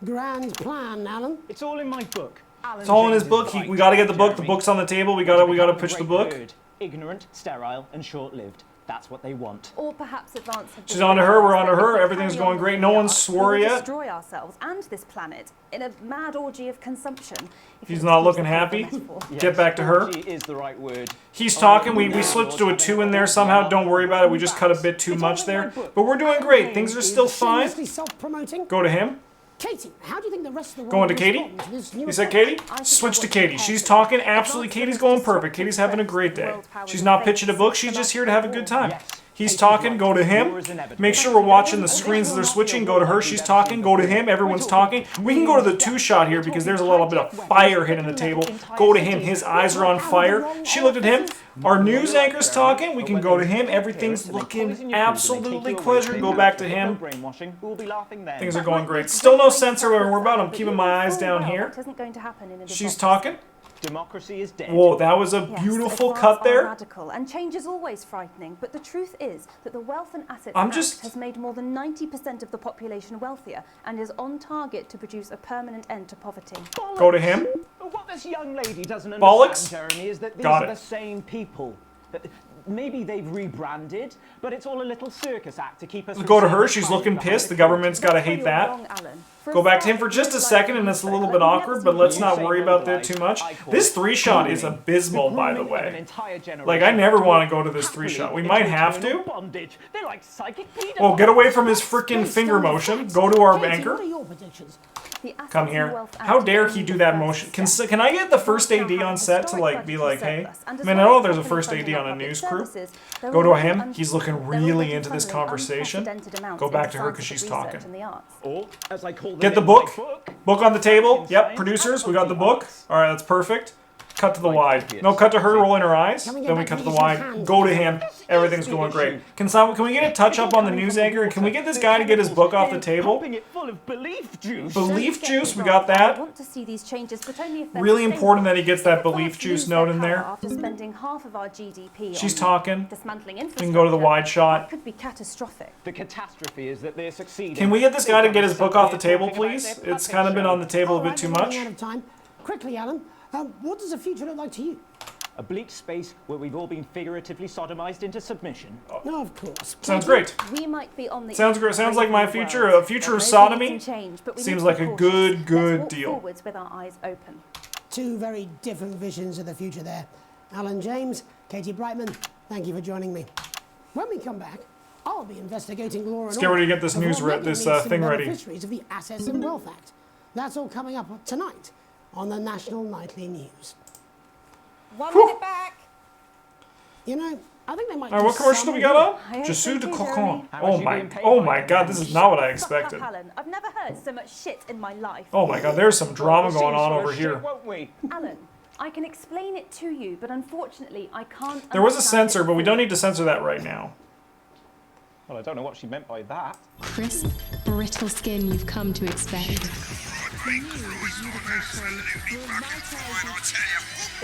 Grand plan, Alan. It's all in my book. It's all in his book. We gotta get the book. The book's on the table. We gotta pitch the book. Ignorant, sterile, and short-lived. That's what they want. Or perhaps Advance have She's on to her, we're on to realised that her, if we everything's carry on going great, the no way one we are, swore we will yet. destroy ourselves and this planet in a mad orgy of consumption. If He's you not excuse looking the happy. metaphor. Get back to her. Orgy is the right word. He's talking. We switched to a 2 in there somehow. Don't worry about it. We just cut a bit too much there. But we're doing great. Things are still fine. Shamelessly self-promoting. Go to him. Katie, how do you think the rest of the world Going to will Katie? respond to this new You said approach? Katie? Switch to Katie. She's talking. Absolutely. Katie's going perfect. Katie's having a great day. She's not pitching a book. She's just here to have a good time. He's talking. Go to him. Make sure we're watching the screens as they're switching. Go to her. She's talking. Go to him. Everyone's talking. We can go to the 2 shot here because there's a little bit of fire hitting the table. Go to him. His eyes are on fire. She looked at him. Our news anchor's talking. We can go to him. Everything's looking absolutely pleasure. Go back to him. Things are going great. Still no censor where we're about. I'm keeping my eyes down here. What isn't going to happen in a She's democracy. talking. Democracy is dead. Whoa, that was a Yes, beautiful advance cut are there. Radical, and change is always frightening. But the truth is that the Wealth and Assets I'm Act just- has made more than 90% of the population wealthier and is on target to produce a permanent end to poverty. Go to him. What this young lady doesn't Bollocks? understand, Jeremy, is that these Got are it. the same people. maybe they've rebranded, but it's all a little circus act to keep us. Go to her. She's looking pissed. The government's got to hate that. Go back to him for just a second, and it's a little bit awkward, but let's not worry about that too much. This 3-shot is abysmal, by the way. Like, I never want to go to this 3-shot. We might have to. Oh, get away from his freaking finger motion. Go to our anchor. Come here. How dare he do that motion? Can I get the first AD on set to, like, be like, hey? I mean, I know there's a first AD on a news crew. Go to him. He's looking really into this conversation. Go back to her because she's talking. Get the book. Book on the table. Yep, producers, we got the book. All right, that's perfect. Cut to the wide. No, cut to her rolling her eyes. Then we cut to the wide. Go to him. Everything's going great. Can we get a touch up on the news anchor? Can we get this guy to get his book off the table? Belief juice. We got that. Really important that he gets that belief juice note in there. After spending half of our GDP She's talking. Dismantling We can go to the wide shot. could be catastrophic. The catastrophe is that they're succeeding. Can we get this guy to get his book off the table, please? It's kind of been on the table a bit too much. Out of time. Quickly, Alan. What does the future look like to you? A bleak space where we've all been figuratively sodomized into submission. No, of course. Sounds great. We might be on the Sounds great. Sounds like my future. A future of sodomy. Seems like a good deal. Forwards with our eyes open. Two very different visions of the future there. Alan James, Katie Brightman, thank you for joining me. When we come back, I'll be investigating law and Let's get ready to get this news thing ready. Beneficiaries of the Assets and Wealth Act. That's all coming up tonight on the National Nightly News. 1 minute back. You know, I think they might. All right, what commercial do we got on? Jessou de Cocon. Oh my God, this is not what I expected. Alan, I've never heard so much shit in my life. Oh my God, there's some drama going on over here. Alan, I can explain it to you, but unfortunately, I can't. There was a censor, but we don't need to censor that right now. Well, I don't know what she meant by that. Crisp, brittle skin you've come to expect.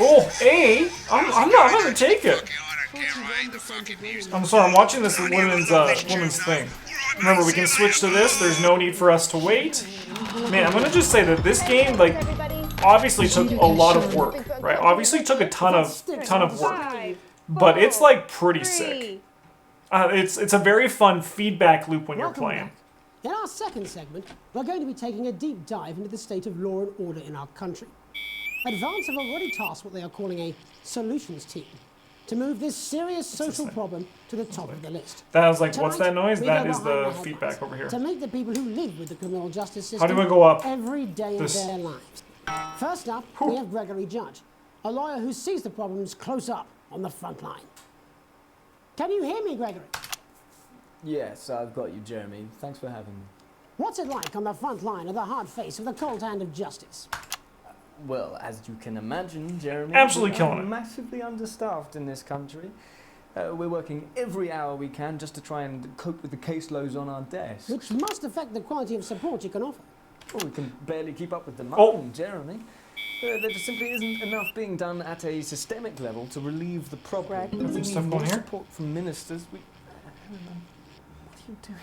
Oh, I'm not gonna take it. I'm sorry, I'm watching this women's thing. Remember, we can switch to this. There's no need for us to wait. Man, I'm gonna just say that this game, like, obviously took a lot of work, right? Obviously took a ton of work, but it's like pretty sick. It's a very fun feedback loop when you're playing. In our second segment, we're going to be taking a deep dive into the state of law and order in our country. Advance have already tasked what they are calling a solutions team to move this serious social problem to the top of the list. That was like, what's that Tonight, noise? we That go is behind the headlines feedback over here. To meet the people who live with the criminal justice system How do I go up? every day This. of their lives. First up, we have Gregory Judge, a lawyer who sees the problems close up on the front line. Can you hear me, Gregory? Yes, I've got you, Jeremy. Thanks for having me. What's it like on the front line of the hard face of the cold hand of justice? Well, as you can imagine, Jeremy, Absolutely we killing are it. massively understaffed in this country. We're working every hour we can just to try and cope with the caseloads on our desks. Which must affect the quality of support you can offer. Well, we can barely keep up with demand, Oh. Jeremy. There just simply isn't enough being done at a systemic level to relieve the problem. We need stuff more going here? support from ministers. What are you doing?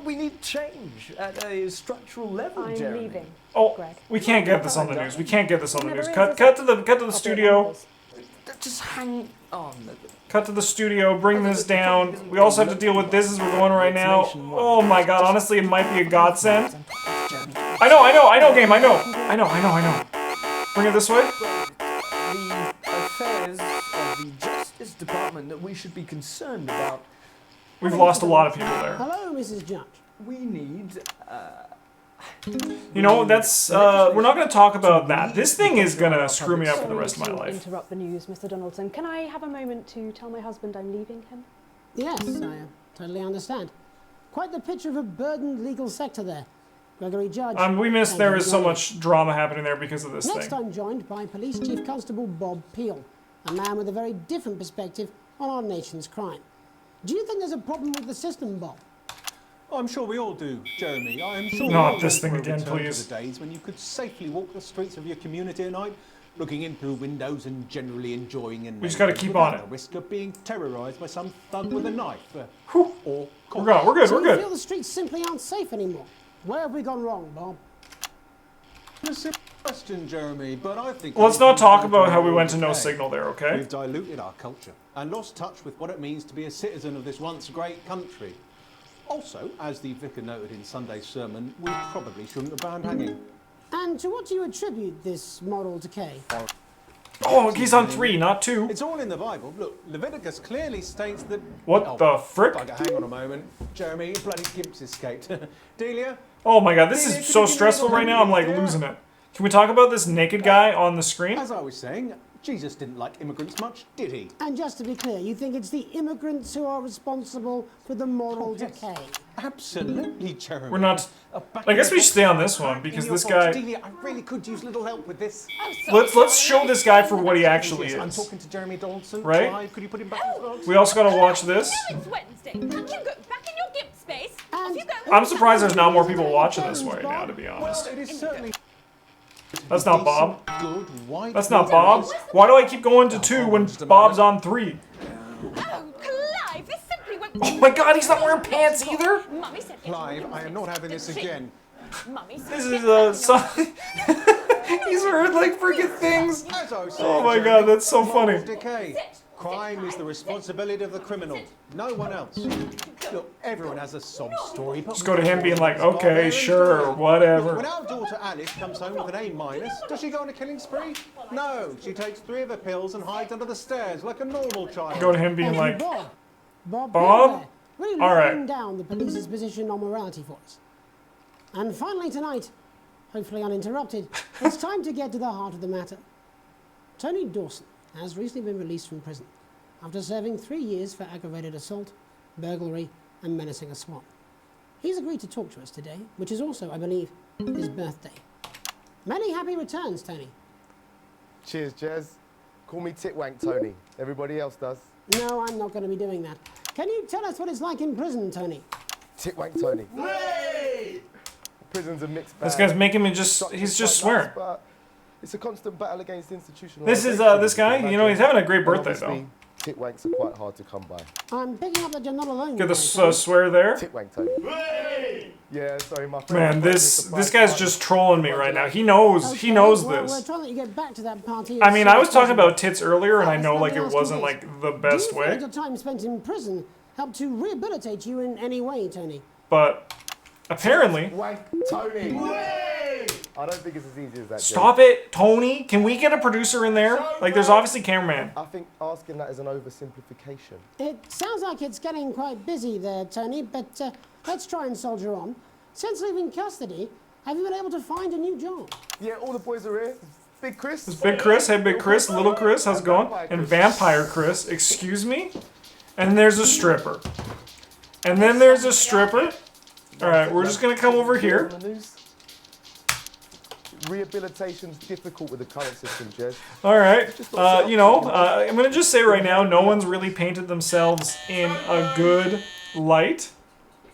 We need change at a structural level, I'm Jeremy. leaving. Oh, Greg. we can't get this on the news. We can't get this on the news. Cut to the studio. Just hang on. Cut to the studio. Bring this down. We also have to deal with this as we're going right now. Oh my God! Honestly, it might be a godsend. I know, game. I know. Bring it this way. The affairs of the Justice Department that we should be concerned about. We've lost a lot of people there. Hello, Mrs. Judge. We need. You know, that's we're not going to talk about that. This thing is going to screw me up for the rest of my Sorry to life. interrupt the news, Mr. Donaldson. Can I have a moment to tell my husband I'm leaving him? Yes, I totally understand. Quite the picture of a burdened legal sector there. Gregory Judge. We missed thank there you is so very much drama happening there because of this Next, thing. I'm joined by Police Chief Constable Bob Peel, a man with a very different perspective on our nation's crime. Do you think there's a problem with the system, Bob? I'm sure we all do, Jeremy. I am sure Not we all this long thing for a again, return to please. the days when you could safely walk the streets of your community at night, looking in through windows and generally enjoying a We just gotta keep on it. the risk of being terrorised by some thug with a knife. Or We're good. We're good. So We're you good. feel the streets simply aren't safe anymore? Where have we gone wrong, Bob? question, Jeremy, but I think... Let's not talk about how we went to no signal there, okay? We've diluted our culture and lost touch with what it means to be a citizen of this once great country. Also, as the vicar noted in Sunday's sermon, we probably shouldn't have banned hanging. And to what do you attribute this moral decay? Oh, he's on 3, not 2. It's all in the Bible. Look, Leviticus clearly states that... What the frick? Bugger, hang on a moment. Jeremy, your bloody gimp's escaped. Delia? Oh my god, this is so stressful right now, I'm like losing it. Can we talk about this naked guy on the screen? As I was saying, Jesus didn't like immigrants much, did he? And just to be clear, you think it's the immigrants who are responsible for the moral decay? Absolutely, Jeremy. We're not... I guess we should stay on this one, because this guy... Delia, I really could use a little help with this. Let's show this guy for what he actually is. I'm talking to Jeremy Donaldson. Right? Clive, could you put him back in the box? We also gotta watch this. It's Wednesday. You go back in your gimp space. Off you go. I'm surprised there's not more people watching this right now, to be honest. Well, it is certainly... That's not Bob. Good, white That's not Bob. Why do I keep going to 2 when Bob's on 3? Oh, Clive, this simply won't... Oh my god, he's not wearing pants either? Mummy said... Clive, I am not having this again. Mummy said... This is he's heard like freaking things. Oh my god, that's so funny. Decay. Crime is the responsibility of the criminal, no one else. Look, everyone has a sob story. Just go to him being like, okay, sure, whatever. When our daughter Alice comes home with an A-, does she go on a killing spree? No, she takes 3 of her pills and hides under the stairs like a normal child. Go to him being like, Bob? Bob? Really All right. laying down the police's position on morality for us. And finally tonight, hopefully uninterrupted, it's time to get to the heart of the matter. Tony Dawson has recently been released from prison after serving 3 years for aggravated assault, burglary, and menacing a SWAT. He's agreed to talk to us today, which is also, I believe, his birthday. Many happy returns, Tony. Cheers, Jez. Call me Titwank Tony. Everybody else does. No, I'm not going to be doing that. Can you tell us what it's like in prison, Tony? Titwank Tony. Prison's a mixed bag. this guy's making me just, he's just swearing. But it's a constant battle against institutional. This is this guy, you know, he's having a great birthday though. Titwanks are quite hard to come by. I'm picking up that you're not alone. Get the swear there. Titwank Tony. Yeah, sorry, my friend. Man, this guy's just trolling me right now. He knows Okay, he knows well, this. We're trying to let you get back to that party. I mean, I was talking about tits earlier, and I know like it wasn't like the best Do you feel way, that your time spent in prison helped to rehabilitate you in any way, Tony? but apparently. Wank Tony. I don't think it's as easy as that. Stop it, Tony. Can we get a producer in there? Like, there's obviously cameraman. I think asking that is an oversimplification. It sounds like it's getting quite busy there, Tony, but let's try and soldier on. Since leaving custody, have you been able to find a new job? Yeah, all the boys are here. Big Chris. There's Big Chris. Hey, Big Chris. Little Chris. How's it going? And Vampire Chris. Excuse me? And there's a stripper. And then there's a stripper. All right, we're just going to come over here. Rehabilitation's difficult with the current system, Jez. All right. You know, I'm going to just say right now, no one's really painted themselves in a good light.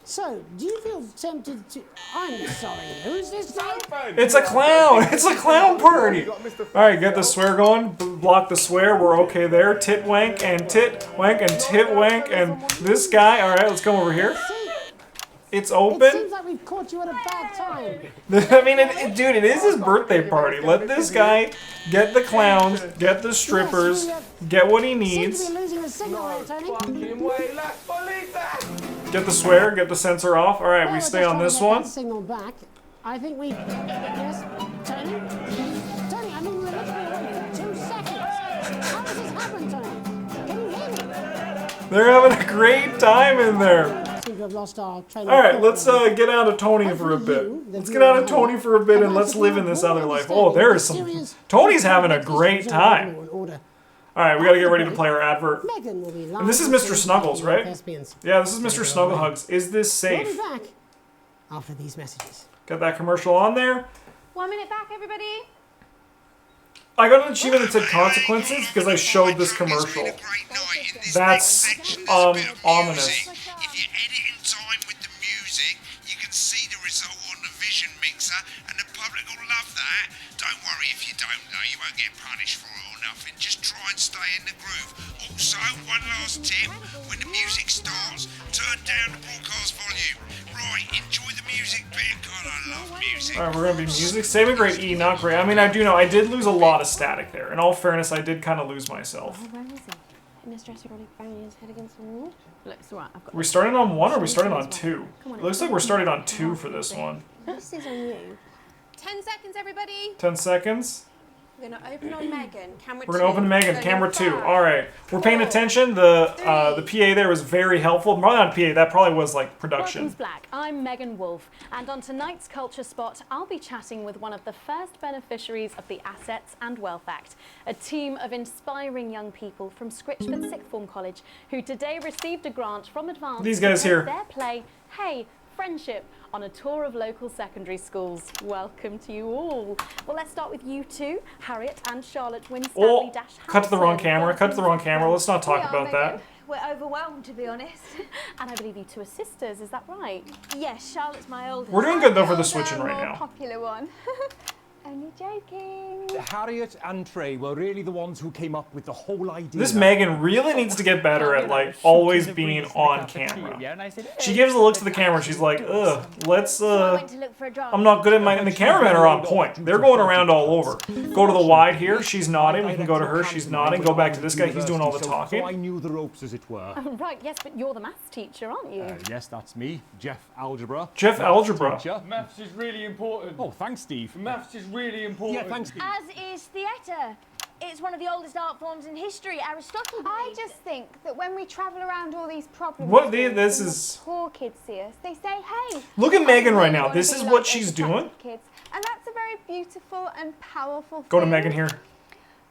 So, do you feel tempted to... I'm sorry, who's this guy? It's a clown. It's a clown party. All right, get the swear going. Block the swear. We're okay there. Tit wank and tit wank and tit wank and this guy. All right, let's come over here. It's open. It seems like we've caught you at a bad time. I mean, dude, it is his birthday party. Let this guy get the clowns, get the strippers, get what he needs. Seems to be losing the signal there, Tony. Get the swear, get the sensor off. All right, we stay on this one. Signal back. I think we... Yes, Tony? Tony, I mean, we're literally away for 2 seconds. How does this happen, Tony? Can you hear me? They're having a great time in there. Seem to have lost our train of All right, thought let's there. get out of Tony for a bit. Let's get out of Tony for a bit and let's live in this other life. Oh, there is some... Tony's having a great time. All right, we got to get ready to play our advert. And this is Mr. Snuggles, right? Yeah, this is Mr. Snugglehugs. Is this safe? We'll be back after these messages. Got that commercial on there. 1 minute back, everybody. I got an achievement that said consequences because I showed this commercial. That's ominous. If you edit in time with the music, you can see the result on the Vision Mixer, and the public will love that. Don't worry if you don't, though. You won't get punished for it or nothing. Just try and stay in the groove. Also, one last tip. When the music starts, turn down the broadcast volume. Right, enjoy the music bit. God, I love music. Alright, we're gonna be music. Saving grade E, not great. I mean, I do know, I did lose a lot of static there. In all fairness, I did kind of lose myself. Where is he? In his dressing room, banging his head against the wall. Looks right. I've got. Are we starting on 1 or are we starting on 2? It looks like we're starting on 2 for this one. This is on you. 10 seconds, everybody. 10 seconds. We're gonna open on Megan. Camera 2. We're gonna open Megan, Going camera in 2. 5, Alright. We're paying 4, attention. The PA there was very helpful. Probably not PA, that probably was like production. Welcome Black. I'm Megan Wolf, and on tonight's Culture Spot, I'll be chatting with one of the first beneficiaries of the Assets and Wealth Act, a team of inspiring young people from Scritchford Sixth Form College who today received a grant from Advance These guys to here. take their play, Hey, Friendship, on a tour of local secondary schools. Welcome to you all. Well, let's start with you two, Harriet and Charlotte Winstanley. Cut to the wrong camera. Cut to the wrong camera. Let's not talk about that. We're overwhelmed, to be honest. And I believe you two are sisters, is that right? Yes, Charlotte's my oldest. We're doing good though for the I'm switching right more now. Popular one. Only joking. Harriet and Trey were really the ones who came up with the whole idea. This Megan really needs to get better at like always being on camera. She gives a look to the camera. She's like, ugh, let's I'm not good at my. And the cameramen are on point. They're going around all over. Go to the wide here. She's nodding. We can go to her. She's nodding. Go back to this guy. He's doing all the talking. So I knew the ropes, as it were. Oh, right, yes, but you're the maths teacher, aren't you? Yes, that's me, Jeff Algebra. Jeff Algebra. Maths is really important. Oh, thanks, Steve. Maths is really important. Yeah, thanks, Steve. As is theatre. It's one of the oldest art forms in history. Aristotle. I just think that when we travel around all these problems, This is. poor kids see us. They say, "Hey." Look at Megan right now. I wanna This be is like what those she's attractive doing. Kids. And that's a very beautiful and powerful. Go to thing. Megan here.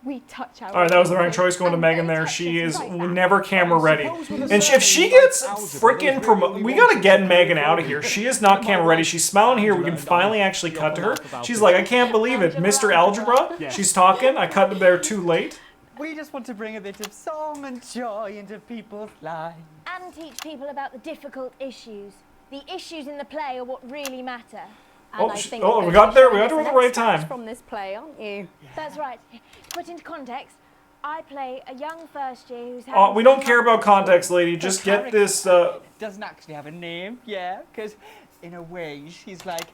We touch our. All right, that was the right choice. Going to Megan there. She is never camera ready, and if she gets freaking promoted, we gotta get Megan out of here. She is not camera ready. She's smiling here. We can finally actually cut to her. She's like, I can't believe it, Mr. Algebra. She's talking. I cut there too late. We just want to bring a bit of song and joy into people's lives. And teach people about the difficult issues. The issues in the play are what really matter. And we got there. We got there at the right time. From this play, aren't you? That's right. To put into context, I play a young first year who's Oh, we don't care about context, lady. Just get this. Doesn't actually have a name, yeah, because in a way she's like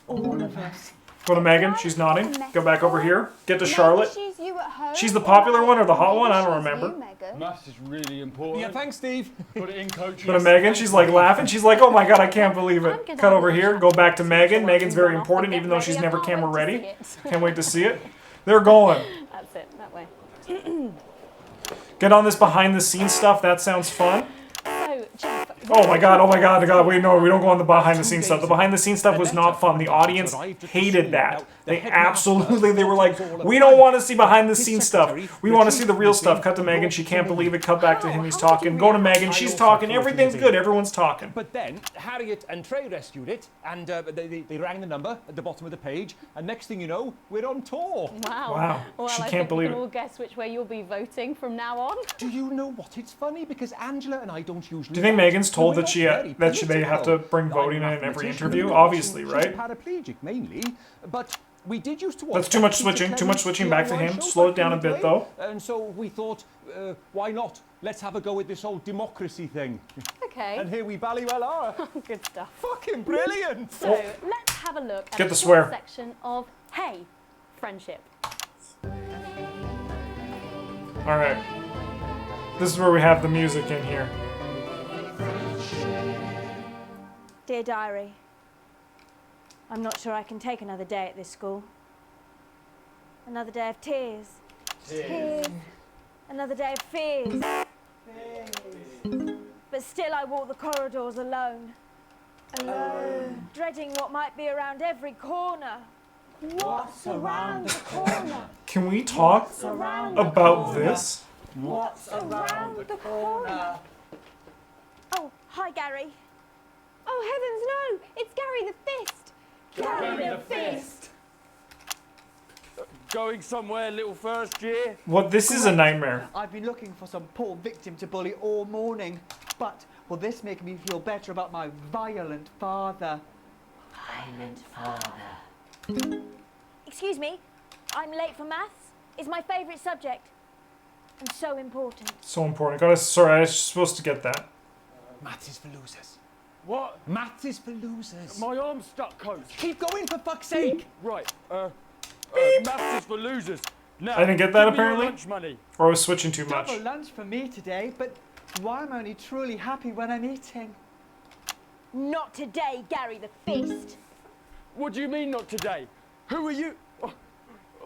all of us. Go to Megan. She's nodding. Go back over here. Get to Charlotte. She's you at home. She's the popular one or the hot one? I don't remember. Maths is really important. Yeah, thanks, Steve. Put it in, coach. Go to Megan. She's like laughing. She's like, oh my god, I can't believe it. Cut over here. Go back to Megan. Megan's very important, even though she's never camera ready. Can't wait to see it. They're going. That's it, that way. Get on this behind the scenes stuff. That sounds fun. So, Jeff. Oh my god, wait, no, we don't go on the behind the scenes stuff. The behind the scenes stuff was not fun. The audience hated that. They were like, we don't want to see behind the scenes stuff. We want to see the real stuff. Cut to Megan, she can't believe it. Cut back to him, he's talking. Go to Megan, she's talking. Everything's good, everyone's talking. But then Harriet and Trey rescued it, and they rang the number at the bottom of the page, and next thing you know, we're on tour. Wow. Wow, she I can't think believe we can it. all guess which way you'll be voting from now on. Do you know what? It's funny because Angela and I don't usually. Do you think Megan's told that they have to bring voting in every interview? Obviously, right? She's paraplegic mainly, but we did used to watch. That's too much switching. Too much switching back to him. Slow it down a bit, though. And so we thought, why not? Let's have a go at this old democracy thing. Okay. And here we bally well are. Good stuff. Fucking brilliant. So let's have a look at Get the the swear. section of Hey, Friendship. All right. This is where we have the music in here. Dear Diary, I'm not sure I can take another day at this school. Another day of tears. Tears. Another day of fears. But still I walk the corridors alone. Alone. Dreading what might be around every corner. What's around the corner? Can we talk about this? What's around the corner? Oh, hi Gary. Oh heavens no! It's Gary the Fist! Gary the Fist! Going somewhere, little first year? What? This is a nightmare. I've been looking for some poor victim to bully all morning, but will this make me feel better about my violent father? Violent father. Excuse me, I'm late for maths. is my favourite subject. And so important. So important. Sorry, I was supposed to get that. Maths is for losers. What? Maths is for losers. My arm's stuck, coach. Keep going, for fuck's sake. Right, maths is for losers. Now, I didn't get that give me your apparently. lunch money. Or I was switching too much. Double lunch for me today, but why am I only truly happy when I'm eating? Not today, Gary the Fist. What do you mean not today? Who are you? Oh,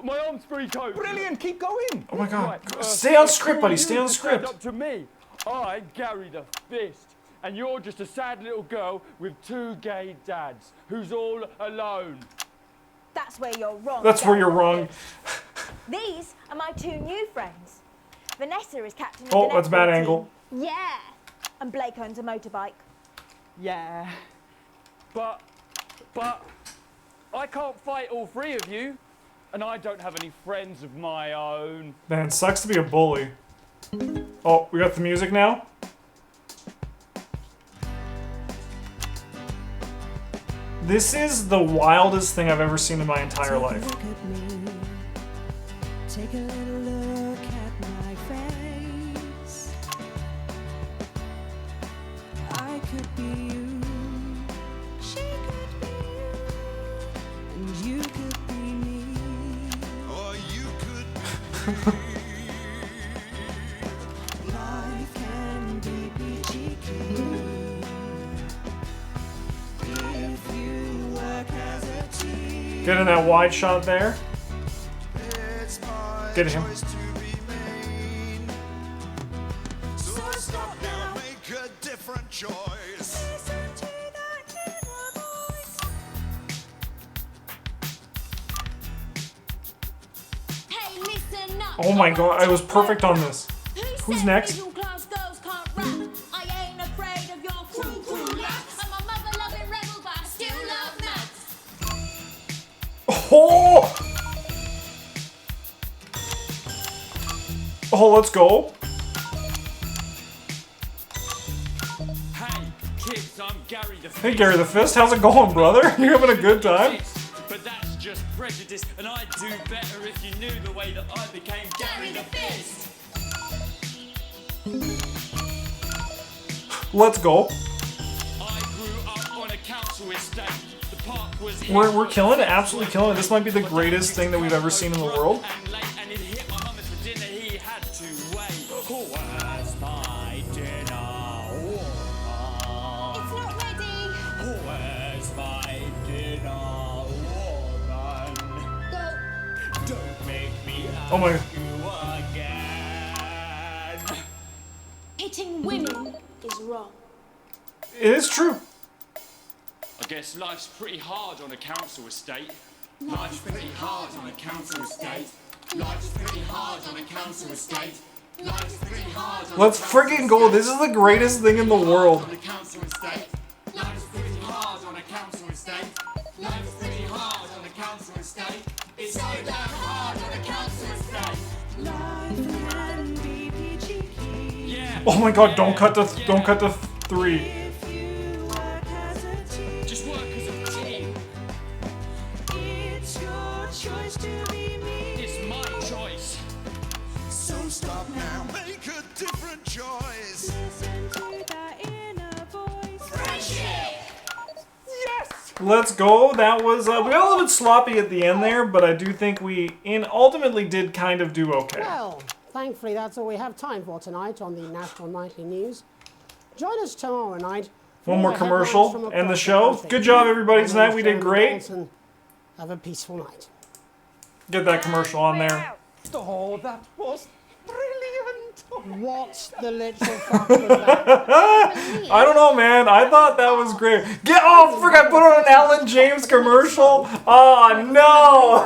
my arm's free, coach. Brilliant, keep going. Oh my god. Right, Stay on who script, are buddy. you Stay on to stand script. up to me. I, Gary the Fist. And you're just a sad little girl with 2 gay dads who's all alone. That's where you're wrong. That's where Gary you're the wrong. Fist. These are my 2 new friends. Vanessa is captain of Oh, the that's a bad netball team. angle. Yeah. And Blake owns a motorbike. Yeah. But I can't fight all 3 of you. And I don't have any friends of my own. Man, sucks to be a bully. Oh, we got the music now? This is the wildest thing I've ever seen in my entire life. Take a little look at my face. I could be you, she could be you, and you could be me. Or you could be. Life can be peachy keen if you work as a team. Get in that wide shot there. Get him. So stop now, make a different choice. Hey, listen up. Oh my god, I was perfect on this. Who's next? Middle-class girls can't rap. I ain't afraid of your crew laps. I'm a mother-loving rebel, but I still love maths. Oh! Oh, let's go. Hey, kids, I'm Gary the Fist. Hey, Gary the Fist, how's it going, brother? You having a good time? But that's just prejudice, and I'd do better if you knew the way that I became Gary the Fist. Let's go. I grew up on a council estate. The park was We're killing it, absolutely killing it. This might be the greatest thing that we've ever seen in the world. and late, and it hit my mum for dinner. He had to wait. Where's my dinner? It's not ready. Where's my dinner, woman? Go. Don't make me ask Oh my. you again. Hitting women is wrong. It is true. I guess life's pretty hard on a council estate. Life's pretty hard on a council estate. Life's pretty hard on a council estate. Life's pretty hard on Let's friggin' go. This is the greatest thing in the world. a council estate. Life's pretty hard on a council estate. Life's pretty hard on a council estate. It's so damn hard on a council estate. Life can be peachy keen Yeah. Oh my god, don't cut to 3. if you work as a team. Just work as a team. It's your choice to be me. It's my choice. So stop now, make a different choice. Listen to that inner voice. Friendship. Yes. Let's go. That was, we got a little bit sloppy at the end there, but I do think we ultimately did kind of do okay. Well, thankfully that's all we have time for tonight on the National Nightly News. Join us tomorrow night. for One more the headlines commercial from and the across show. country. Good job, everybody, My tonight. name's We did Jeremy great. Dawson. Have a peaceful night. Get that commercial on there. Oh, that was brilliant. What the literal fuck was that? I don't know, man. I thought that was great. Oh, frick, I put on an Alan James commercial. Oh, no.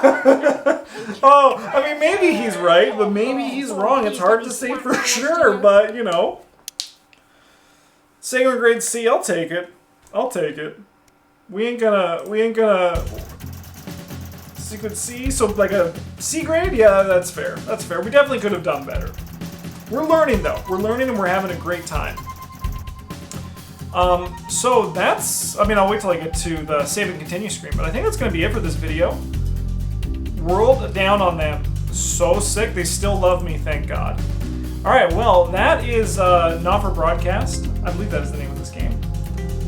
Oh, I mean, maybe he's right, but maybe he's wrong. It's hard to say for sure, but, you know. Sailor grade C, I'll take it. I'll take it. We ain't gonna secret C, so like a C grade? Yeah, that's fair. That's fair. We definitely could have done better. We're learning though. We're learning and we're having a great time. So that's, I mean, I'll wait till I get to the save and continue screen, but I think that's gonna be it for this video. World down on them. So sick. They still love me, thank God. Alright, well, that is Not For Broadcast. I believe that is the name of this game.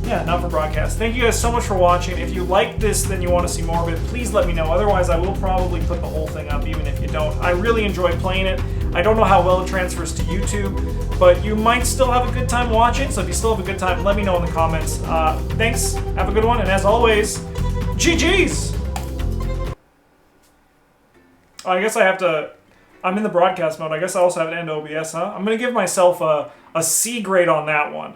Yeah, Not For Broadcast. Thank you guys so much for watching. If you like this, then you want to see more of it, please let me know. Otherwise, I will probably put the whole thing up, even if you don't. I really enjoy playing it. I don't know how well it transfers to YouTube, but you might still have a good time watching, so if you still have a good time, let me know in the comments. Thanks, have a good one, and as always, GG's! Oh, I guess I have to... I'm in the broadcast mode. I guess I also have to end OBS, huh? I'm going to give myself a C grade on that one.